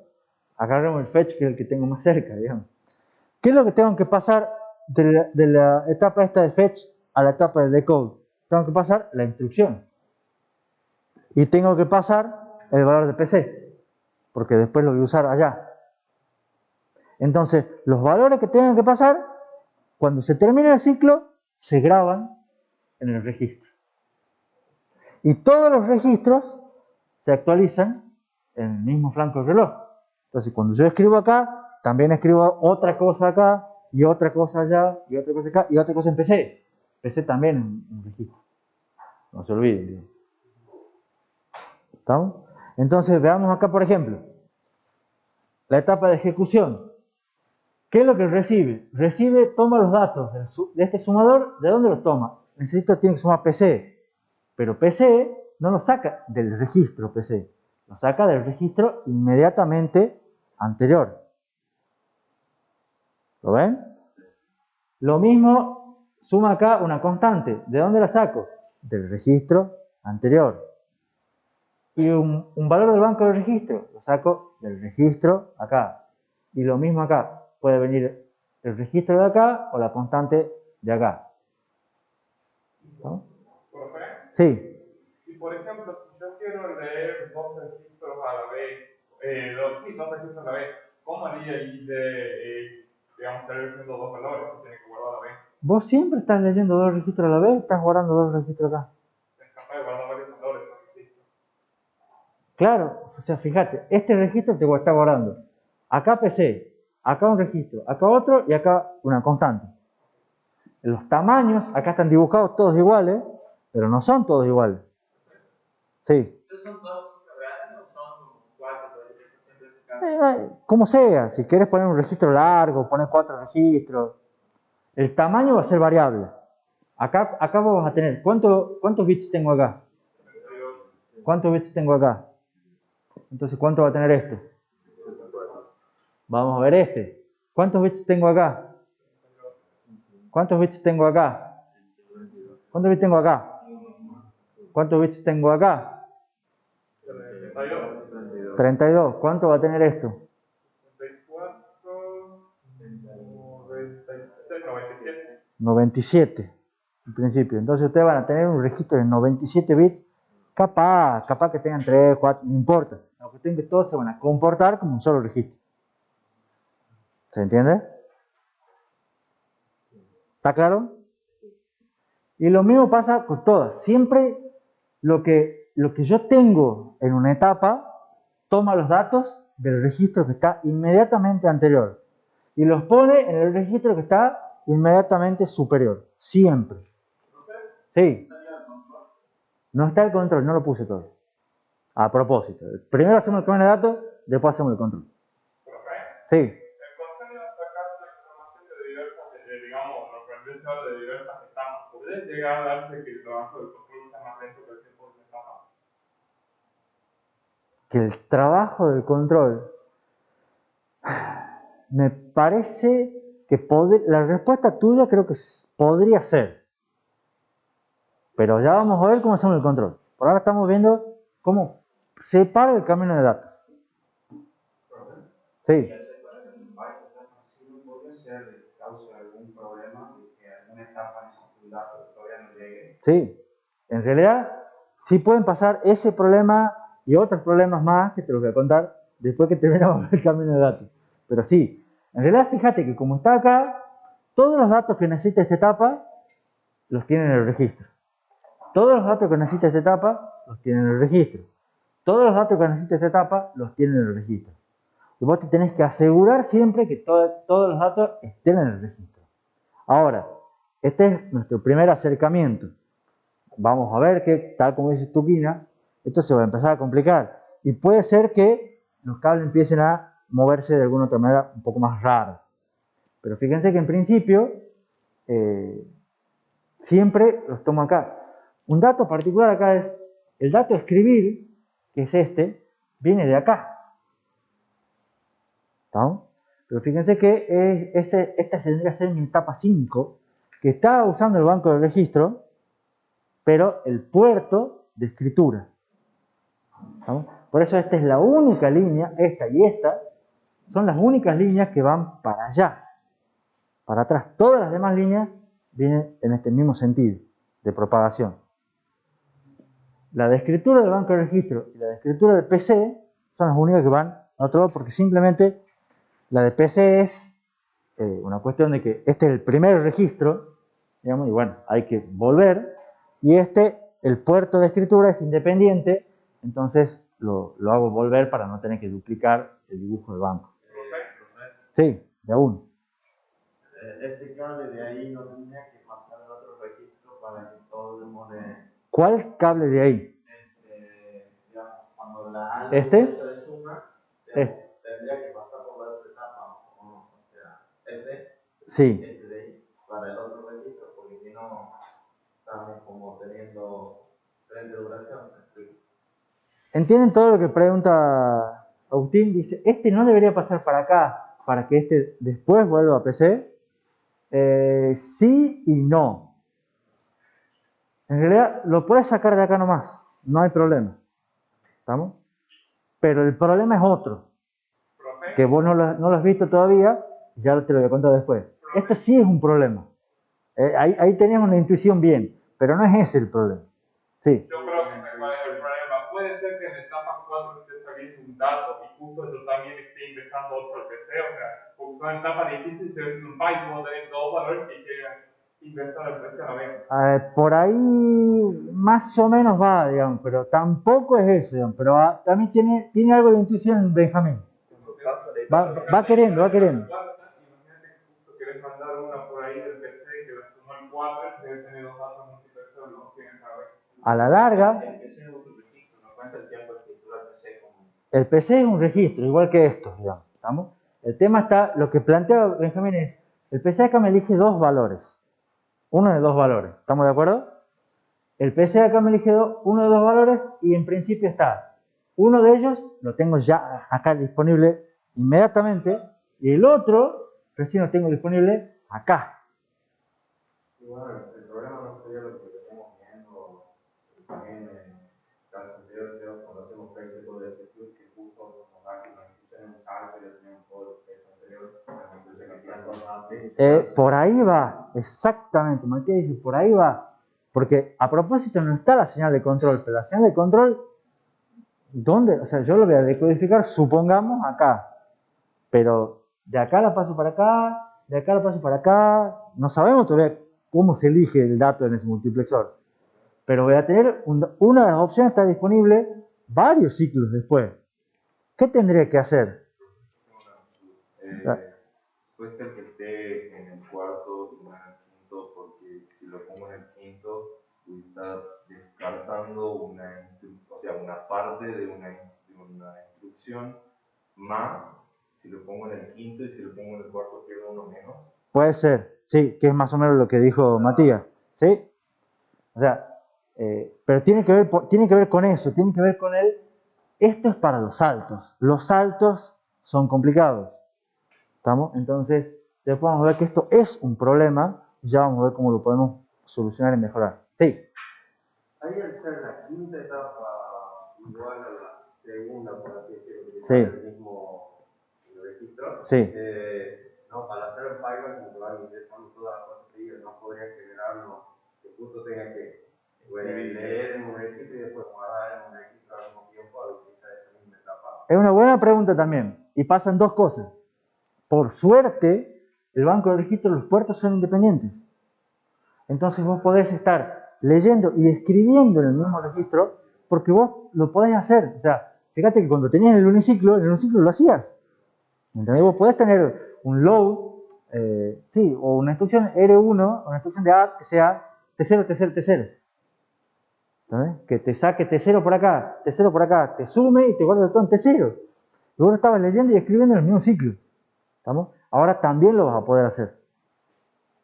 agarremos el fetch, que es el que tengo más cerca, digamos. ¿Qué es lo que tengo que pasar de la etapa esta de fetch a la etapa de decode? Tengo que pasar la instrucción. Y tengo que pasar el valor de PC, porque después lo voy a usar allá. Entonces, los valores que tengan que pasar, cuando se termine el ciclo, se graban en el registro. Y todos los registros se actualizan en el mismo flanco del reloj. Entonces, cuando yo escribo acá, también escribo otra cosa acá, y otra cosa allá, y otra cosa acá, y otra cosa en PC. PC también es un registro. No se olvide. ¿Estamos? Entonces, veamos acá, por ejemplo, la etapa de ejecución. ¿Qué es lo que recibe? Toma los datos de este sumador. ¿De dónde los toma? Tiene que sumar PC. Pero PC no lo saca del registro PC. Lo saca del registro inmediatamente anterior. ¿Lo ven? Lo mismo, suma acá una constante. ¿De dónde la saco? Del registro anterior. Y un valor del banco de registro, lo saco del registro acá. Y lo mismo acá. Puede venir el registro de acá o la constante de acá. ¿No? ¿Profe? Sí. Y por ejemplo, si yo quiero leer dos registros a la vez, dos registros a la vez, ¿cómo haría ahí digamos, estar leyendo dos valores que tiene que guardar a la vez? ¿Vos siempre estás leyendo dos registros a la vez? ¿Estás guardando dos registros acá? Es capaz de guardar varios valores en el registro. Claro, o sea, fíjate, este registro te está guardando. Acá PC, acá un registro, acá otro y acá una constante. Los tamaños, acá están dibujados todos iguales, pero no son todos iguales. Sí. ¿Son todos grandes o son cuatro? Como sea, si quieres poner un registro largo, poner 4 registros. El tamaño va a ser variable. Acá vos vas a tener, ¿cuántos bits tengo acá? ¿Cuántos bits tengo acá? Entonces, ¿cuánto va a tener este? Vamos a ver este. ¿Cuántos bits tengo acá? ¿Cuántos bits tengo acá? ¿Cuántos bits tengo acá? ¿Cuántos bits tengo acá? 32. ¿Cuánto va a tener esto? 34, 96, 97. 97, en principio. Entonces ustedes van a tener un registro de 97 bits. Capaz que tengan 3, 4, no importa. La cuestión es que todos se van a comportar como un solo registro. ¿Se entiende? ¿Está claro? Y lo mismo pasa con todas. Siempre lo que yo tengo en una etapa toma los datos del registro que está inmediatamente anterior y los pone en el registro que está inmediatamente superior. Siempre. Sí. No está el control, no lo puse todo. A propósito. Primero hacemos el camino de datos, después hacemos el control. Sí. puede llegar a darse que el trabajo del control sea más lento que el tiempo de etapa. Que el trabajo del control, me parece que la respuesta tuya creo que podría ser. Pero ya vamos a ver cómo hacemos el control. Por ahora estamos viendo cómo separa el camino de datos. Sí. Podría ser causa de algún problema de que alguna etapa necesita un dato que todavía no llegue. Sí. En realidad, sí pueden pasar ese problema y otros problemas más que te los voy a contar después que terminamos el camino de datos. Pero sí, en realidad fíjate que como está acá, todos los datos que necesita esta etapa los tiene en el registro. Todos los datos que necesita esta etapa los tiene en el registro. Todos los datos que necesita esta etapa los tiene en el registro. Y vos te tenés que asegurar siempre que todos los datos estén en el registro. Ahora, este es nuestro primer acercamiento. Vamos a ver que, tal como dice Tuquina, esto se va a empezar a complicar. Y puede ser que los cables empiecen a moverse de alguna otra manera un poco más rara. Pero fíjense que en principio, siempre los tomo acá. Un dato particular acá es, el dato escribir, que es este, viene de acá. ¿No? Pero fíjense que esta tendría que ser mi etapa 5, que está usando el banco de registro, pero el puerto de escritura. ¿No? Por eso esta es la única línea, esta y esta, son las únicas líneas que van para allá. Para atrás, todas las demás líneas vienen en este mismo sentido de propagación. La de escritura del banco de registro y la de escritura del PC son las únicas que van a otro lado porque simplemente la de PC es una cuestión de que este es el primer registro, digamos, y bueno, hay que volver, y el puerto de escritura es independiente, entonces lo hago volver para no tener que duplicar el dibujo del banco. Sí, de a uno. Ese cable de ahí no tendría que pasar al otro registro para que todo demore. ¿Cuál cable de ahí? Digamos, cuando la ¿Este? se suma, tendría que pasar por la otra etapa, o sea, Sí. este de ahí, para el otro registro, porque si no, estamos como teniendo tren de duración. ¿Entienden todo lo que pregunta Agustín? Dice, este no debería pasar para acá, para que este después vuelva a PC. Sí y no. En realidad lo puedes sacar de acá nomás, no hay problema. ¿Estamos? Pero el problema es otro, que vos no lo has visto todavía, ya te lo voy a contar después. Esto sí es un problema. Ahí tenemos una intuición bien, pero no es ese el problema. Sí. Yo creo que sé cuál es el problema. Puede ser que en etapa 4 esté saliendo un dato y justo yo también esté ingresando otro al PC, o sea, porque son etapas distintas y estoy haciendo un byte, puedo tener dos valores que quieran ingresar al PC a la vez. Por ahí más o menos va, digamos, pero tampoco es eso, digamos, pero también tiene algo de intuición Benjamín. Va queriendo. Imagínate que justo querés mandar una por ahí del PC que la sumó el 4 y querés tener dos datos multiplexados, no tienen a ver. A la larga, El PC es otro registro, no cuenta el tiempo de escritura del PC como. el PC es un registro, igual que estos, digamos. ¿Estamos? El tema está, lo que plantea Benjamín es, el PC acá me elige dos valores. Uno de dos valores, ¿estamos de acuerdo? El PC acá me elige uno de dos valores y en principio está. Uno de ellos lo tengo ya acá disponible inmediatamente y el otro recién lo tengo disponible acá. Y bueno, el problema no sería lo que venimos viendo también en casos anteriores, cuando hacemos cálculo de actitud, que justo nos da que nos instrucciones un cálculo, ya tenemos todo el texto anterior, las instrucciones que tiran dos antes. Por ahí va, exactamente, Matías dice, por ahí va. Porque a propósito no está la señal de control, pero la señal de control, ¿dónde? O sea, yo lo voy a decodificar, supongamos, acá. Pero de acá la paso para acá, de acá la paso para acá. No sabemos todavía cómo se elige el dato en ese multiplexor. Pero voy a tener, una de las opciones está disponible varios ciclos después. ¿Qué tendría que hacer? Puede ser que esté en el cuarto y no en el quinto, porque si lo pongo en el quinto, está descartando una parte de una instrucción, más si lo pongo en el quinto y si lo pongo en el cuarto pierdo uno menos. Puede ser, sí, que es más o menos lo que dijo Matías. ¿Sí? O sea, pero tiene que ver con eso, tiene que ver con esto es para los saltos. Los saltos son complicados. ¿Estamos? Entonces, después vamos a ver que esto es un problema y ya vamos a ver cómo lo podemos solucionar y mejorar. Sí. Ahí al ser la quinta etapa igual a la segunda, por así decirlo, que Sí. el mismo registro, Sí. no, para hacer el Python como que van ingresando todas las cosas seguidas, no podría generarlo que justo tenga que leer en un registro y después guardar en un registro al mismo tiempo a utilizar esa misma etapa. Es una buena pregunta también. Y pasan dos cosas. Por suerte, el banco de registro, los puertos son independientes. Entonces vos podés estar leyendo y escribiendo en el mismo registro porque vos lo podés hacer. O sea, fíjate que cuando tenías el uniciclo lo hacías. ¿Entendés? Vos podés tener un load, sí, o una instrucción R1, una instrucción de add que sea T0, T0, T0. ¿Entendés? Que te saque T0 por acá, te sume y te guarde todo en T0. Y vos lo estabas leyendo y escribiendo en el mismo ciclo. ¿Estamos? Ahora también lo vas a poder hacer.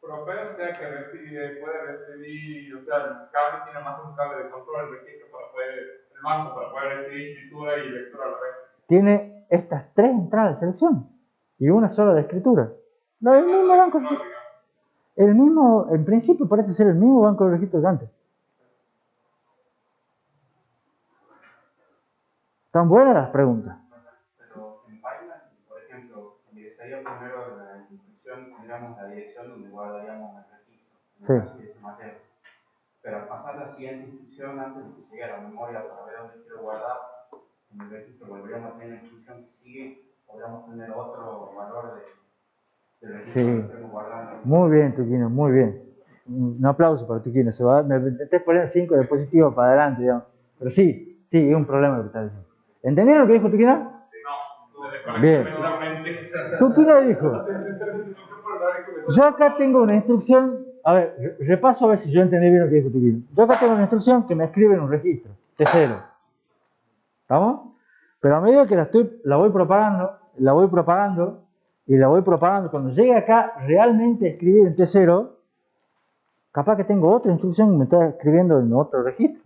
Profe, o sea que puede recibir, o sea, el cable tiene más de un cable de control del registro para poder, el banco para poder recibir escritura y lectura a la vez. Tiene estas tres entradas de selección y una sola de escritura. No, el mismo banco. El mismo, en principio parece ser el mismo banco de registro que antes. Están buenas las preguntas. Pero en Python, por ejemplo, ingresaría primero la instrucción, tendríamos la dirección donde guardaríamos el registro, Sí. en el caso de ese material. Pero al pasar la siguiente instrucción, antes de que llegue a la memoria para ver dónde quiero guardar, en el registro volveríamos a tener la instrucción que sigue, podríamos tener otro valor del registro Sí. que estemos guardando. Muy bien, Tuquino, muy bien. Un aplauso para Tuquino. Me intenté poner 5 de positivo para adelante, digamos. Pero sí, es un problema lo que está diciendo. ¿Entendieron lo que dijo Tuquino? No, Bien. Tuquino dijo, yo acá tengo una instrucción, a ver, repaso a ver si yo entendí bien lo que dijo Tuquino. Yo acá tengo una instrucción que me escribe en un registro, T0. ¿Estamos? Pero a medida que la voy propagando, cuando llegue acá realmente a escribir en T0, capaz que tengo otra instrucción que me está escribiendo en otro registro.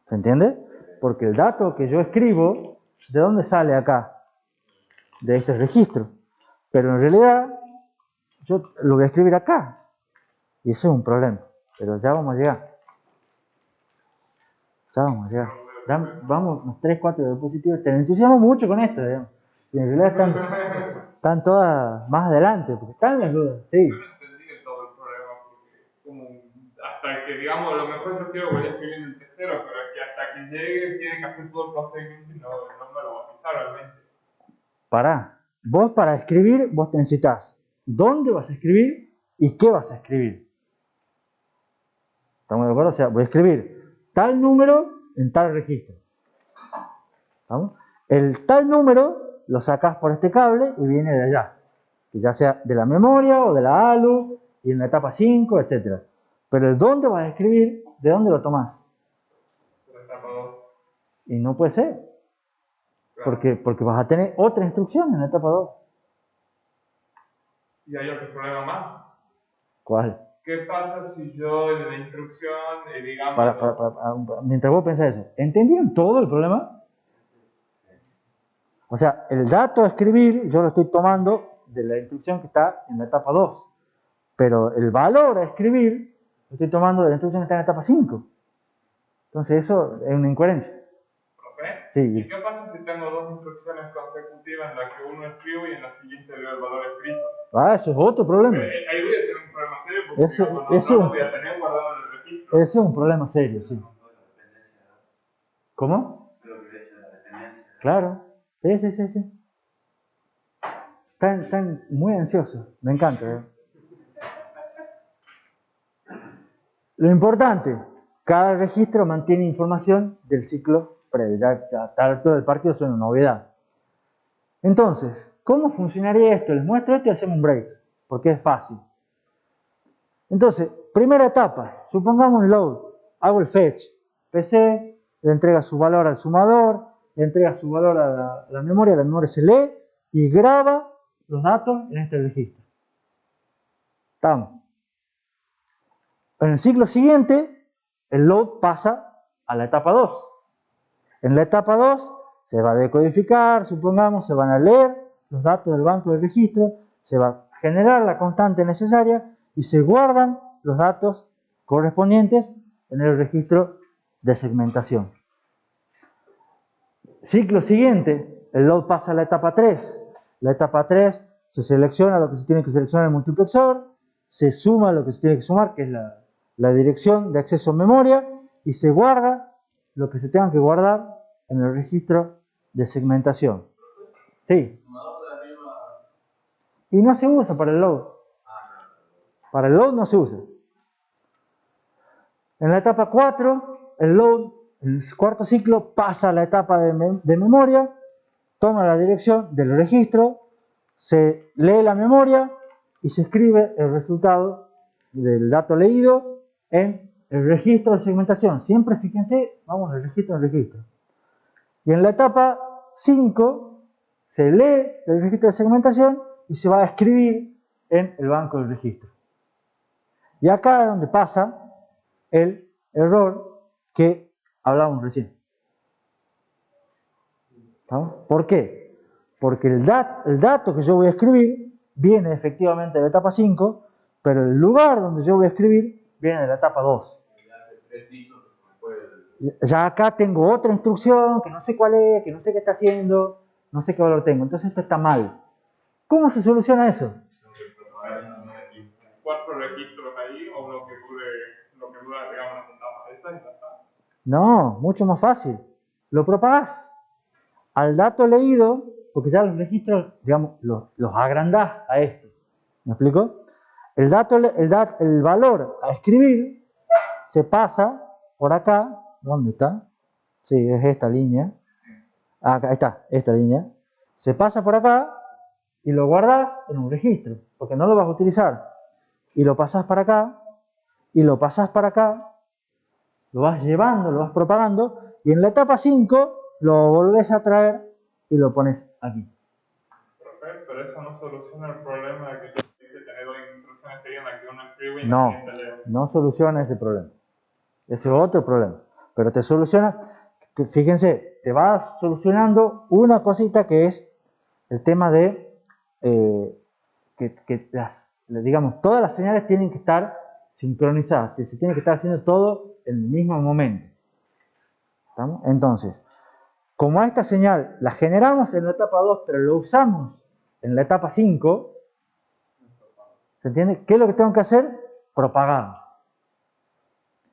¿Se entiende? Porque el dato que yo escribo, ¿de dónde sale acá? De este registro. Pero en realidad, yo lo voy a escribir acá. Y eso es un problema. Pero ya vamos a llegar. Vamos, unos 3, 4 diapositivas. Te entusiasmo mucho con esto, digamos. Y en realidad están todas más adelante, porque están las dudas. Sí. Yo no entendí del todo el problema, porque como hasta que, digamos, a lo mejor yo quiero voy a escribir en el tercero, pero es que hasta que llegue tiene que hacer todo el procedimiento y no me lo va a pisar realmente. Pará. Vos para escribir, vos te necesitas dónde vas a escribir y qué vas a escribir. ¿Estamos de acuerdo? O sea, voy a escribir tal número en tal registro. ¿Vamos? El tal número lo sacás por este cable y viene de allá. Que ya sea de la memoria o de la ALU y en la etapa 5, etc. Pero el dónde vas a escribir, ¿de dónde lo tomás? De la etapa 2. Y no puede ser. Claro. Porque vas a tener otra instrucción en la etapa 2. Y hay otro problema más. ¿Cuál? ¿Qué pasa si yo en la instrucción, digamos... Mientras vos pensás eso, ¿entendieron todo el problema? O sea, el dato a escribir yo lo estoy tomando de la instrucción que está en la etapa 2. Pero el valor a escribir lo estoy tomando de la instrucción que está en la etapa 5. Entonces eso es una incoherencia. ¿Profe? Sí. ¿Y qué pasa si tengo dos instrucciones consecutivas en las que uno escribe y en la siguiente veo el valor escrito? Ah, eso es otro problema. Ahí voy a tener un problema serio porque Eso- digamos, eso- no lo voy a tener guardado en el registro. Ese es un problema serio, sí. ¿Cómo? Claro. Sí. Están muy ansiosos. Me encanta. Lo importante, cada registro mantiene información del ciclo previo. Ya todo el partido es una novedad. Entonces, ¿cómo funcionaría esto? Les muestro esto y hacemos un break, porque es fácil. Entonces, primera etapa, supongamos un load, hago el fetch, PC, le entrega su valor al sumador, le entrega su valor a la memoria se lee y graba los datos en este registro. Estamos. En el ciclo siguiente, el load pasa a la etapa 2. En la etapa 2 se va a decodificar, supongamos, se van a leer los datos del banco de registro, se va a generar la constante necesaria y se guardan los datos correspondientes en el registro de segmentación. Ciclo siguiente, el load pasa a la etapa 3. La etapa 3 se selecciona lo que se tiene que seleccionar en el multiplexor, se suma lo que se tiene que sumar, que es la dirección de acceso a memoria, y se guarda lo que se tenga que guardar en el registro de segmentación. Sí. Y no se usa para el load. Para el load no se usa. En la etapa 4, el load, el cuarto ciclo, pasa a la etapa de memoria, toma la dirección del registro, se lee la memoria y se escribe el resultado del dato leído en el registro de segmentación. Siempre, fíjense, vamos del registro al registro. Y en la etapa 5 se lee el registro de segmentación y se va a escribir en el banco del registro. Y acá es donde pasa el error que hablábamos recién. ¿No? ¿Por qué? Porque el dato que yo voy a escribir viene efectivamente de la etapa 5, pero el lugar donde yo voy a escribir viene de la etapa 2. Ya acá tengo otra instrucción que no sé cuál es, que no sé qué está haciendo, no sé qué valor tengo. Entonces esto está mal. ¿Cómo se soluciona eso? 4 registros ahí o lo que dura, digamos, las etapas. Esa es la etapa. No, mucho más fácil. Lo propagás al dato leído, porque ya los registros, digamos, los agrandás a esto. ¿Me explico? El valor a escribir se pasa por acá. ¿Dónde está? Sí, es esta línea. Acá está, esta línea. Se pasa por acá y lo guardás en un registro, porque no lo vas a utilizar. Y lo pasás para acá, y lo pasás para acá, lo vas llevando, lo vas propagando, y en la etapa 5 lo volvés a traer y lo pones aquí. Perfecto, pero eso no soluciona el problema de que yo tengo que tener 2 instrucciones seguidas en la que uno escribe y No, la siguiente leo. no soluciona ese problema. Ese es otro problema. Pero te soluciona, fíjense, te va solucionando una cosita que es el tema de digamos, todas las señales tienen que estar sincronizadas, que se tiene que estar haciendo todo en el mismo momento. ¿Estamos? Entonces, como a esta señal la generamos en la etapa 2, pero lo usamos en la etapa 5, ¿se entiende? ¿Qué es lo que tengo que hacer? Propagar.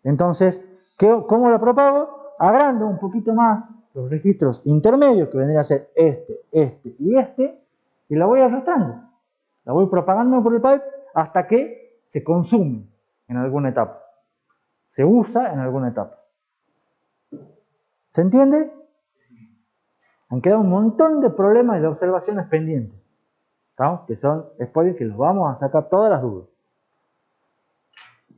Entonces, ¿cómo lo propago? Agrando un poquito más los registros intermedios, que vendrían a ser este y la voy arrastrando. La voy propagando por el pipe hasta que se consume en alguna etapa. Se usa en alguna etapa. ¿Se entiende? Han quedado un montón de problemas y de observaciones pendientes. ¿Estamos? Que son spoilers que los vamos a sacar todas las dudas.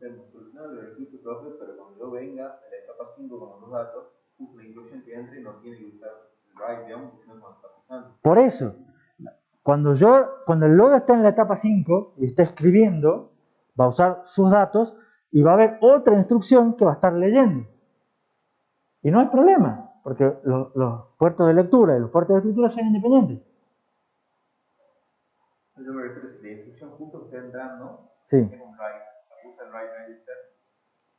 Hemos solucionado el registro propio, pero cuando yo venga a la etapa 5 con los dos datos, la instrucción que entre no tiene que usar el write, digamos, porque no es cuando está pasando. Por eso, cuando el load está en la etapa 5 y está escribiendo, va a usar sus datos y va a haber otra instrucción que va a estar leyendo. Y no hay problema, porque los puertos de lectura y los puertos de escritura son independientes. Yo me refiero a si la instrucción justo que está entrando Sí. es un write, usa el write register,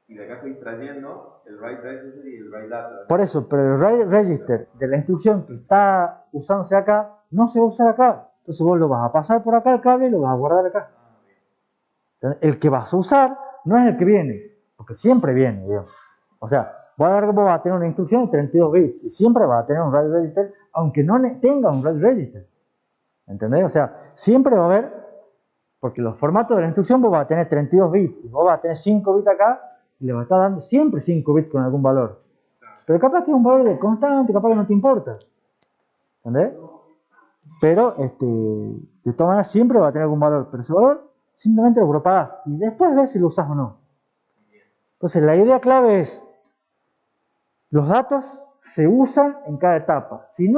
y de acá estoy trayendo el write register y el write data. Por eso, pero el write register de la instrucción que está usándose acá, no se va a usar acá. Entonces vos lo vas a pasar por acá el cable y lo vas a guardar acá. El que vas a usar no es el que viene, porque siempre viene, digamos. O sea, vos vas a tener una instrucción de 32 bits y siempre vas a tener un write register, aunque no tenga un write register. ¿Entendés? O sea, siempre va a haber, porque los formatos de la instrucción vos vas a tener 32 bits y vos vas a tener 5 bits acá y le vas a estar dando siempre 5 bits con algún valor. Pero capaz que es un valor de constante, capaz que no te importa. ¿Entendés? Pero, de todas maneras, siempre va a tener algún valor. Pero ese valor simplemente lo propagás y después ves si lo usas o no. Entonces, la idea clave es, los datos se usan en cada etapa. Si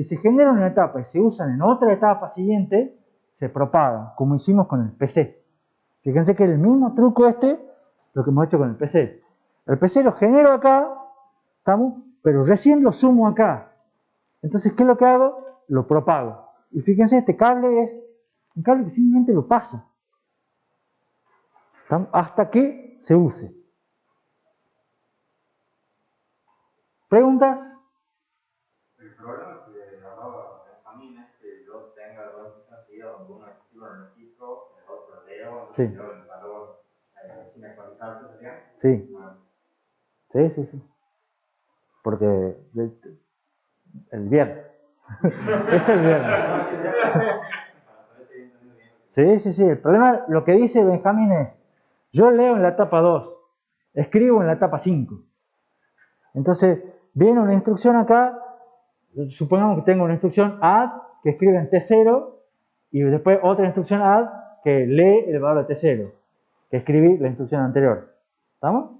se generan en una etapa y se usan en otra etapa siguiente, se propagan, como hicimos con el PC. Fíjense que el mismo truco lo que hemos hecho con el PC. El PC lo genero acá, ¿estamos? Pero recién lo sumo acá. Entonces, ¿qué es lo que hago? Lo propago. Y fíjense, este cable es un cable que simplemente lo pasa. ¿Estamos? Hasta que se use. ¿Preguntas? El problema que hablaba Benjamín es que yo tenga dos instrucciones, uno escribo en el registro, el otro leo, Sí. yo el valor sin actualizarse sería. Sí. Sí. Porque el viernes. Es el viernes. Sí. El problema, lo que dice Benjamín es, yo leo en la etapa 2, escribo en la etapa 5. Entonces, viene una instrucción acá, supongamos que tengo una instrucción add que escribe en T0 y después otra instrucción add que lee el valor de T0, que escribí la instrucción anterior. ¿Estamos?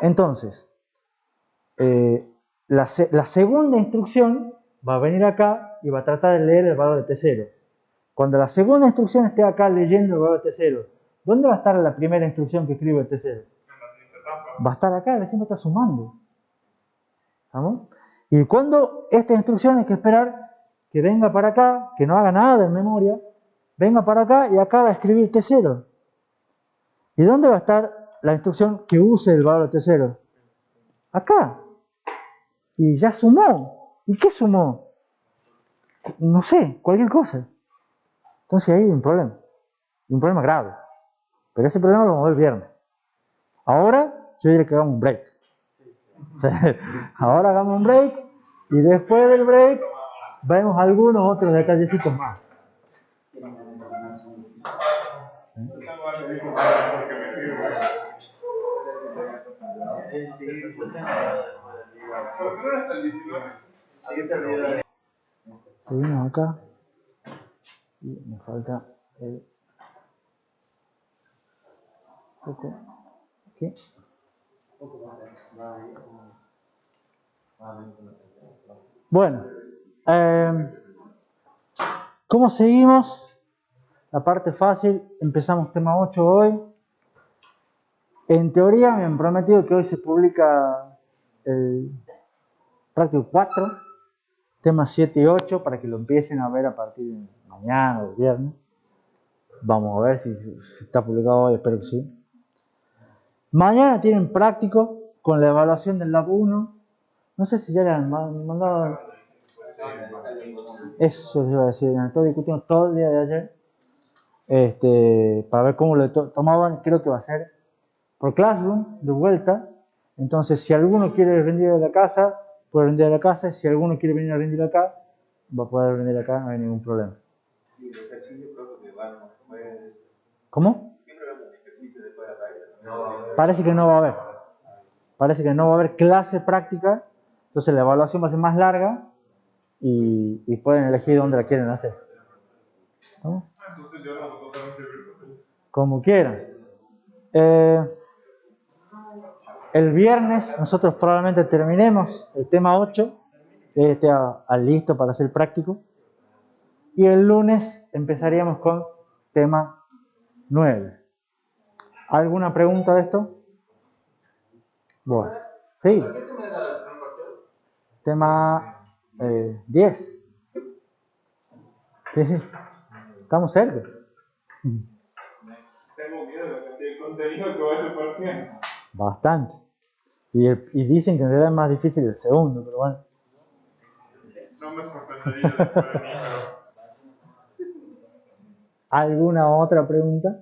Entonces, la segunda instrucción va a venir acá y va a tratar de leer el valor de T0. Cuando la segunda instrucción esté acá leyendo el valor de T0, ¿dónde va a estar la primera instrucción que escribe el T0? Va a estar acá, recién está sumando. ¿Estamos? Y cuando esta instrucción hay que esperar que venga para acá, que no haga nada en memoria, venga para acá y acá va a escribir T0. ¿Y dónde va a estar la instrucción que use el valor de T0? Acá. Y ya sumó. ¿Y qué sumó? No sé, cualquier cosa. Entonces ahí hay un problema grave. Pero ese problema lo vamos a ver el viernes. Ahora yo diría que hagamos un break. Ahora hagamos un break y después del break vemos algunos otros detallecitos más. Seguimos acá. Y me falta el poco. Aquí. Bueno, ¿cómo seguimos? La parte fácil, empezamos tema 8 hoy. En teoría me han prometido que hoy se publica el práctico 4, temas 7 y 8, para que lo empiecen a ver a partir de mañana o viernes. Vamos a ver si está publicado hoy, espero que sí. Mañana tienen práctico con la evaluación del Lab 1. No sé si ya le han mandado. Eso les iba a decir. Estoy discutiendo todo el día de ayer. Para ver cómo lo tomaban. Creo que va a ser por Classroom, de vuelta. Entonces, si alguno quiere rendir de la casa, puede rendir de la casa. Si alguno quiere venir a rendir acá, va a poder rendir acá, no hay ningún problema. ¿Cómo? Parece que no va a haber. Parece que no va a haber clase práctica. Entonces la evaluación va a ser más larga y pueden elegir dónde la quieren hacer. ¿No? Como quieran. El viernes nosotros probablemente terminemos el tema 8, que esté listo para hacer práctico. Y el lunes empezaríamos con tema 9. ¿Alguna pregunta de esto? Bueno, sí. Tema 10. Sí. Estamos cerca. Tengo miedo del contenido que voy a hacer por ciento. Bastante. Y dicen que en realidad es más difícil el segundo, pero bueno. No me sorprendería después de mí, pero... ¿Alguna otra pregunta?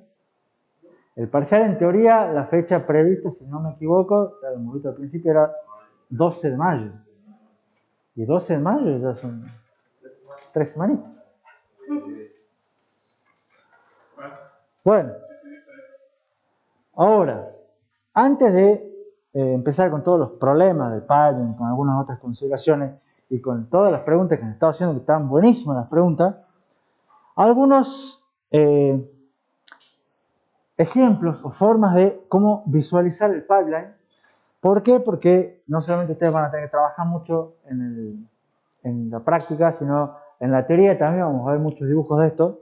El parcial, en teoría, la fecha prevista, si no me equivoco, lo hemos visto al principio, era 12 de mayo. Y 12 de mayo ya son 3 semanitas. Bueno. Ahora, antes de empezar con todos los problemas del Python, con algunas otras consideraciones y con todas las preguntas que me estaba haciendo, que estaban buenísimas las preguntas, algunos ejemplos o formas de cómo visualizar el pipeline. ¿Por qué? Porque no solamente ustedes van a tener que trabajar mucho en la práctica, sino en la teoría también vamos a ver muchos dibujos de esto.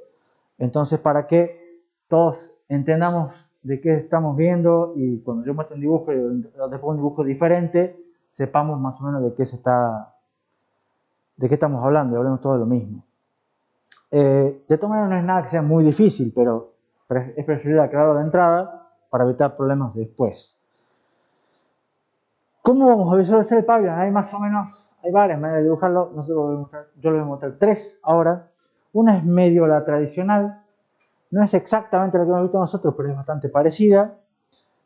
Entonces, para que todos entendamos de qué estamos viendo y cuando yo muestro un dibujo y después un dibujo diferente, sepamos más o menos de qué estamos hablando y hablemos todo de lo mismo. De todas maneras no es nada que sea muy difícil, pero es preferible aclararlo de entrada para evitar problemas después. ¿Cómo vamos a visualizar el pipeline? Hay más o menos, hay varias maneras de dibujarlo, yo les voy a mostrar 3 ahora. Una es medio la tradicional, no es exactamente lo que hemos visto nosotros, pero es bastante parecida.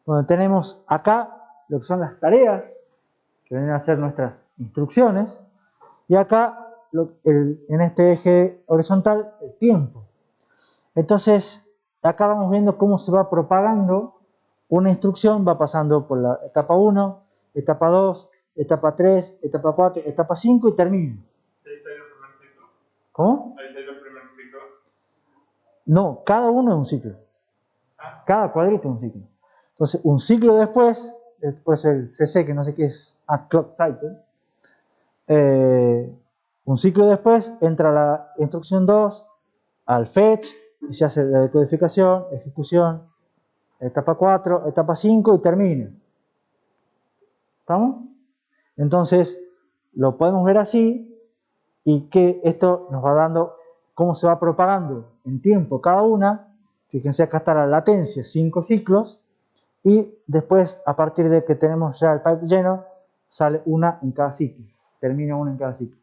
Donde tenemos acá lo que son las tareas, que vienen a ser nuestras instrucciones, y acá en este eje horizontal el tiempo. Entonces acá vamos viendo cómo se va propagando una instrucción, va pasando por la etapa 1, etapa 2, etapa 3, etapa 4, etapa 5 y termina. Ahí está el primer ciclo. ¿Cómo? Ahí está el primer ciclo. No, cada uno es un ciclo. Cada cuadrito es un ciclo. Entonces, un ciclo después, por eso el CC, que no sé qué es, clock cycle, un ciclo después entra la instrucción 2 al fetch y se hace la decodificación, ejecución, etapa 4, etapa 5 y termina. ¿Estamos? Entonces, lo podemos ver así y que esto nos va dando cómo se va propagando en tiempo cada una. Fíjense, acá está la latencia, 5 ciclos, y después, a partir de que tenemos ya el pipe lleno, sale una en cada ciclo, termina una en cada ciclo.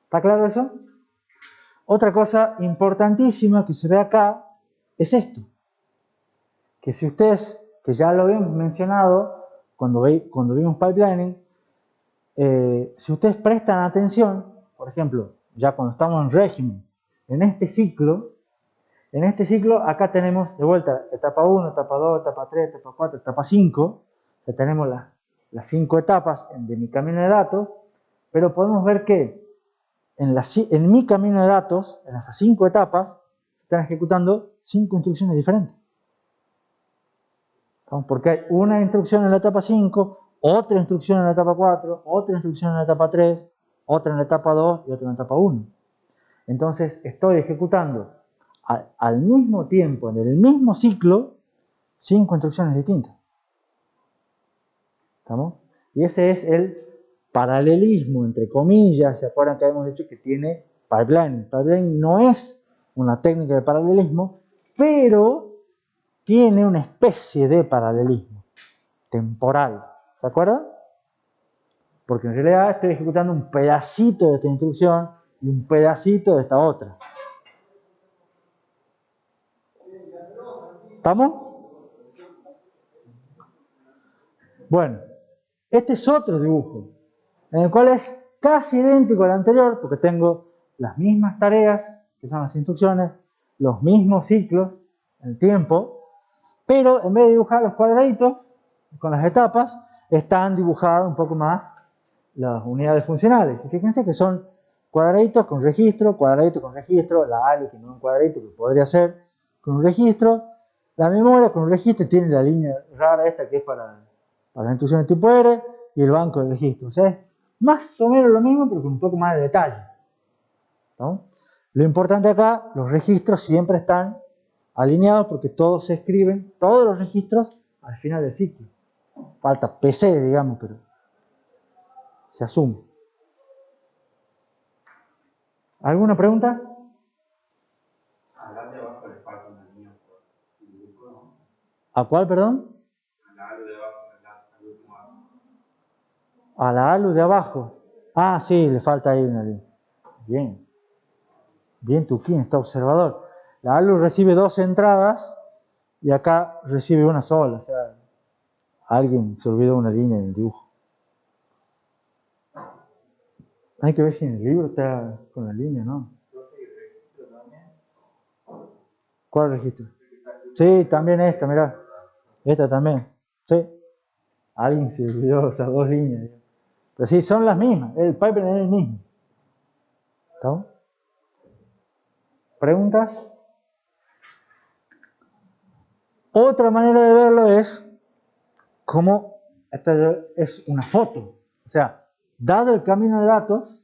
¿Está claro eso? Otra cosa importantísima que se ve acá es esto, que si ustedes, que ya lo habíamos mencionado cuando vimos pipelining, si ustedes prestan atención, por ejemplo, ya cuando estamos en régimen, en este ciclo acá tenemos de vuelta etapa 1, etapa 2, etapa 3, etapa 4, etapa 5, ya tenemos las 5 etapas de mi camino de datos, pero podemos ver que en mi camino de datos, en esas 5 etapas, se están ejecutando 5 instrucciones diferentes. Porque hay una instrucción en la etapa 5, otra instrucción en la etapa 4, otra instrucción en la etapa 3, otra en la etapa 2 y otra en la etapa 1. Entonces estoy ejecutando al mismo tiempo, en el mismo ciclo, 5 instrucciones distintas. ¿Estamos? Y ese es el paralelismo, entre comillas. ¿Se acuerdan que habíamos dicho que tiene pipeline? Pipeline no es una técnica de paralelismo, pero tiene una especie de paralelismo temporal. ¿Se acuerdan? Porque en realidad estoy ejecutando un pedacito de esta instrucción y un pedacito de esta otra. ¿Estamos? Bueno, este es otro dibujo, en el cual es casi idéntico al anterior, porque tengo las mismas tareas, que son las instrucciones, los mismos ciclos, el tiempo, pero en vez de dibujar los cuadraditos con las etapas, están dibujadas un poco más las unidades funcionales. Y fíjense que son cuadraditos con registro, la ALU que no es un cuadradito, que podría ser con un registro, la memoria con un registro, tiene la línea rara esta que es para la instrucción de tipo R, y el banco de registro. O sea, es más o menos lo mismo, pero con un poco más de detalle. ¿No? Lo importante acá, los registros siempre están alineados porque todos se escriben, todos los registros al final del ciclo. Falta PC, digamos, pero se asume. ¿Alguna pregunta? Hablar de abajo le falta una línea por dibujo, ¿no? ¿A cuál, perdón? Hablar de abajo, al último abajo. A la ALU de abajo. Ah, sí, le falta ahí una línea. Bien. Bien, Tuquín, está observador. La ALU recibe 2 entradas y acá recibe una sola. O sea, alguien se olvidó una línea en el dibujo. Hay que ver si en el libro está con la línea, ¿no? ¿Cuál registro? Sí, también esta, mirá. Esta también. Sí. Alguien se olvidó esas 2 líneas. Pero sí, son las mismas. El pipeline es el mismo. ¿Estamos? ¿Preguntas? Otra manera de verlo es como esta es una foto. O sea, dado el camino de datos,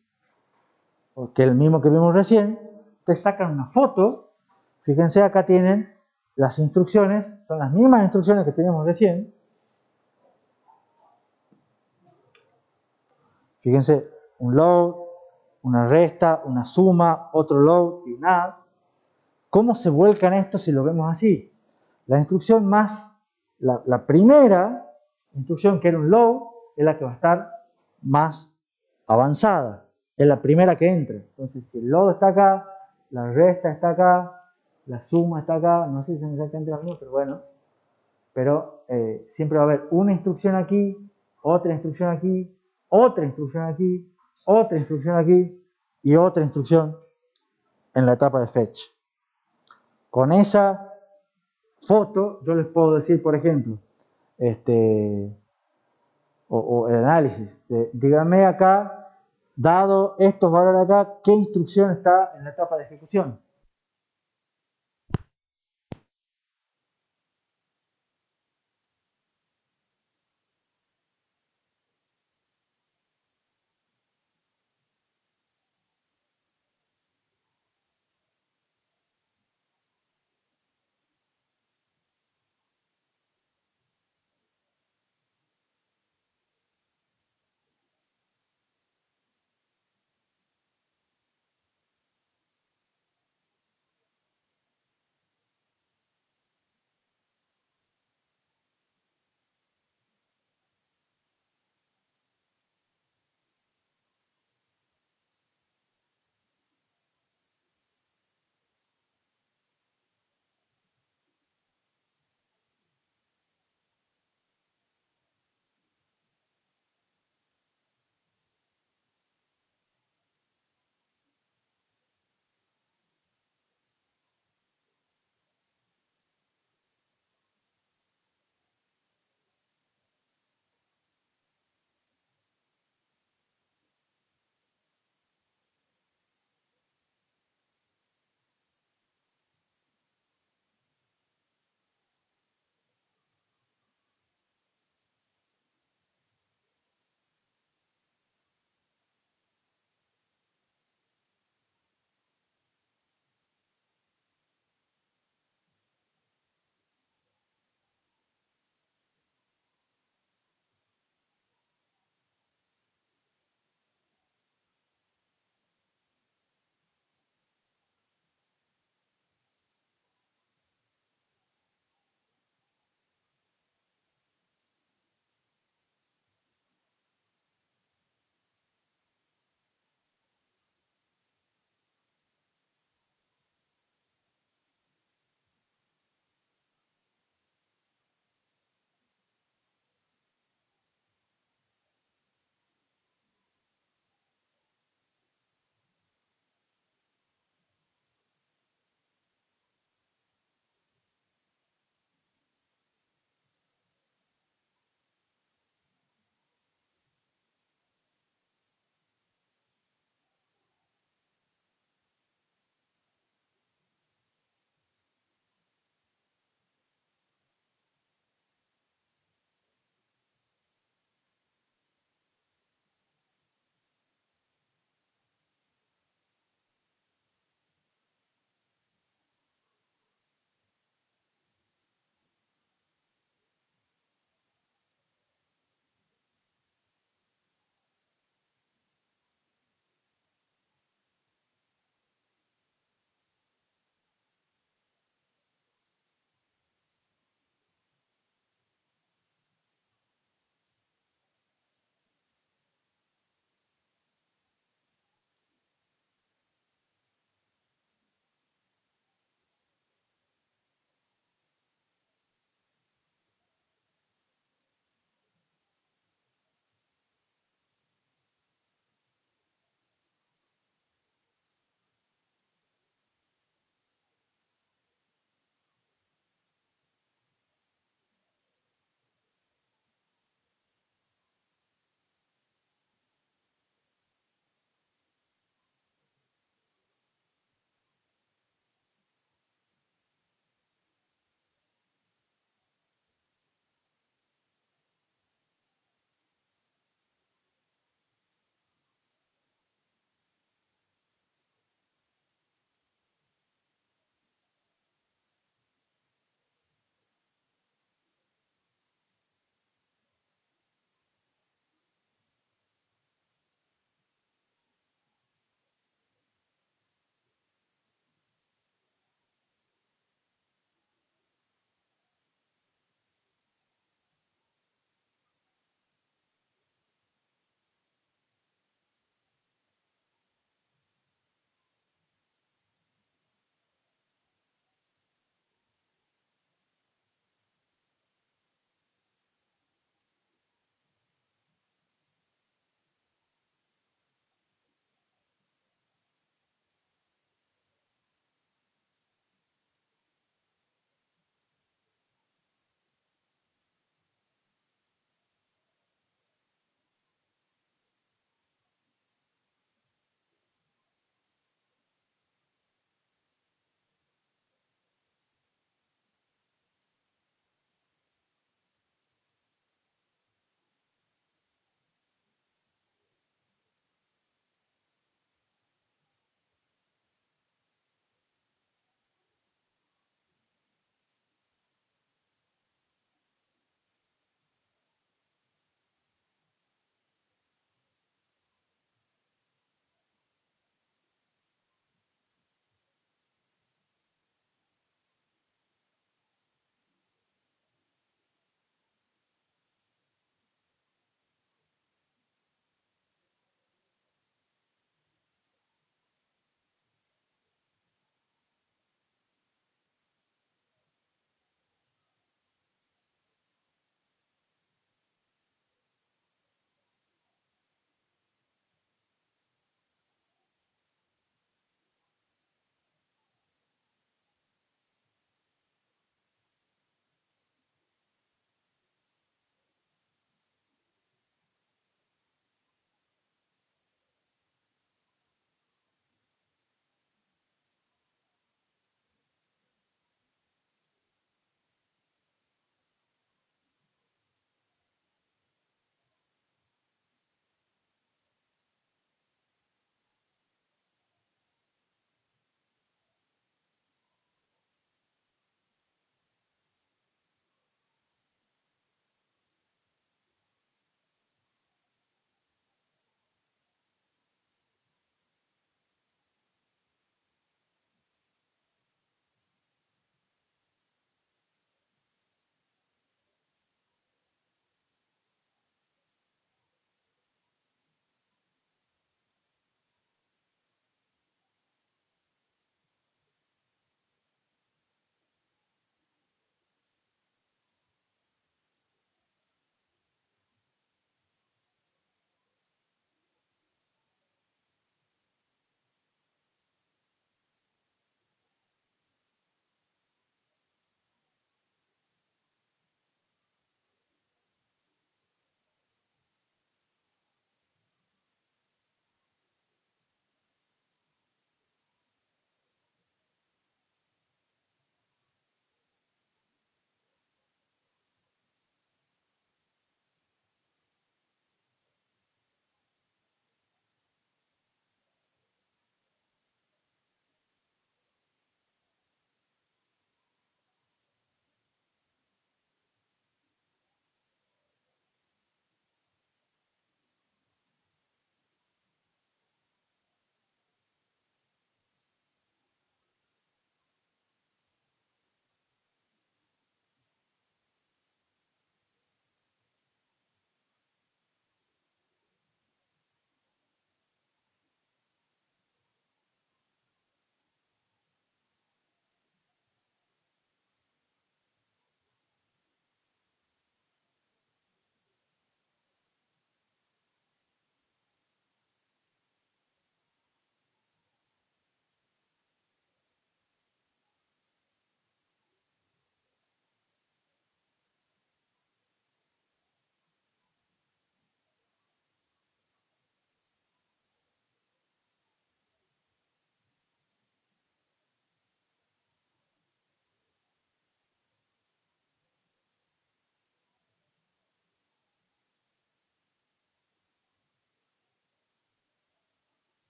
que es el mismo que vimos recién, ustedes sacan una foto. Fíjense, acá tienen las instrucciones son las mismas instrucciones que teníamos recién. Fíjense, un load, una resta, una suma, otro load y un add. ¿Cómo se vuelcan esto si lo vemos así? La instrucción más, la primera instrucción que era un load, es la que va a estar más avanzada. Es la primera que entra. Entonces, si el load está acá, la resta está acá, la suma está acá, no sé si son exactamente las mismas, pero bueno. Pero siempre va a haber una instrucción aquí, otra instrucción aquí, otra instrucción aquí, otra instrucción aquí y otra instrucción en la etapa de fetch. Con esa foto yo les puedo decir, por ejemplo, o el análisis, díganme acá, dado estos valores acá, ¿qué instrucción está en la etapa de ejecución?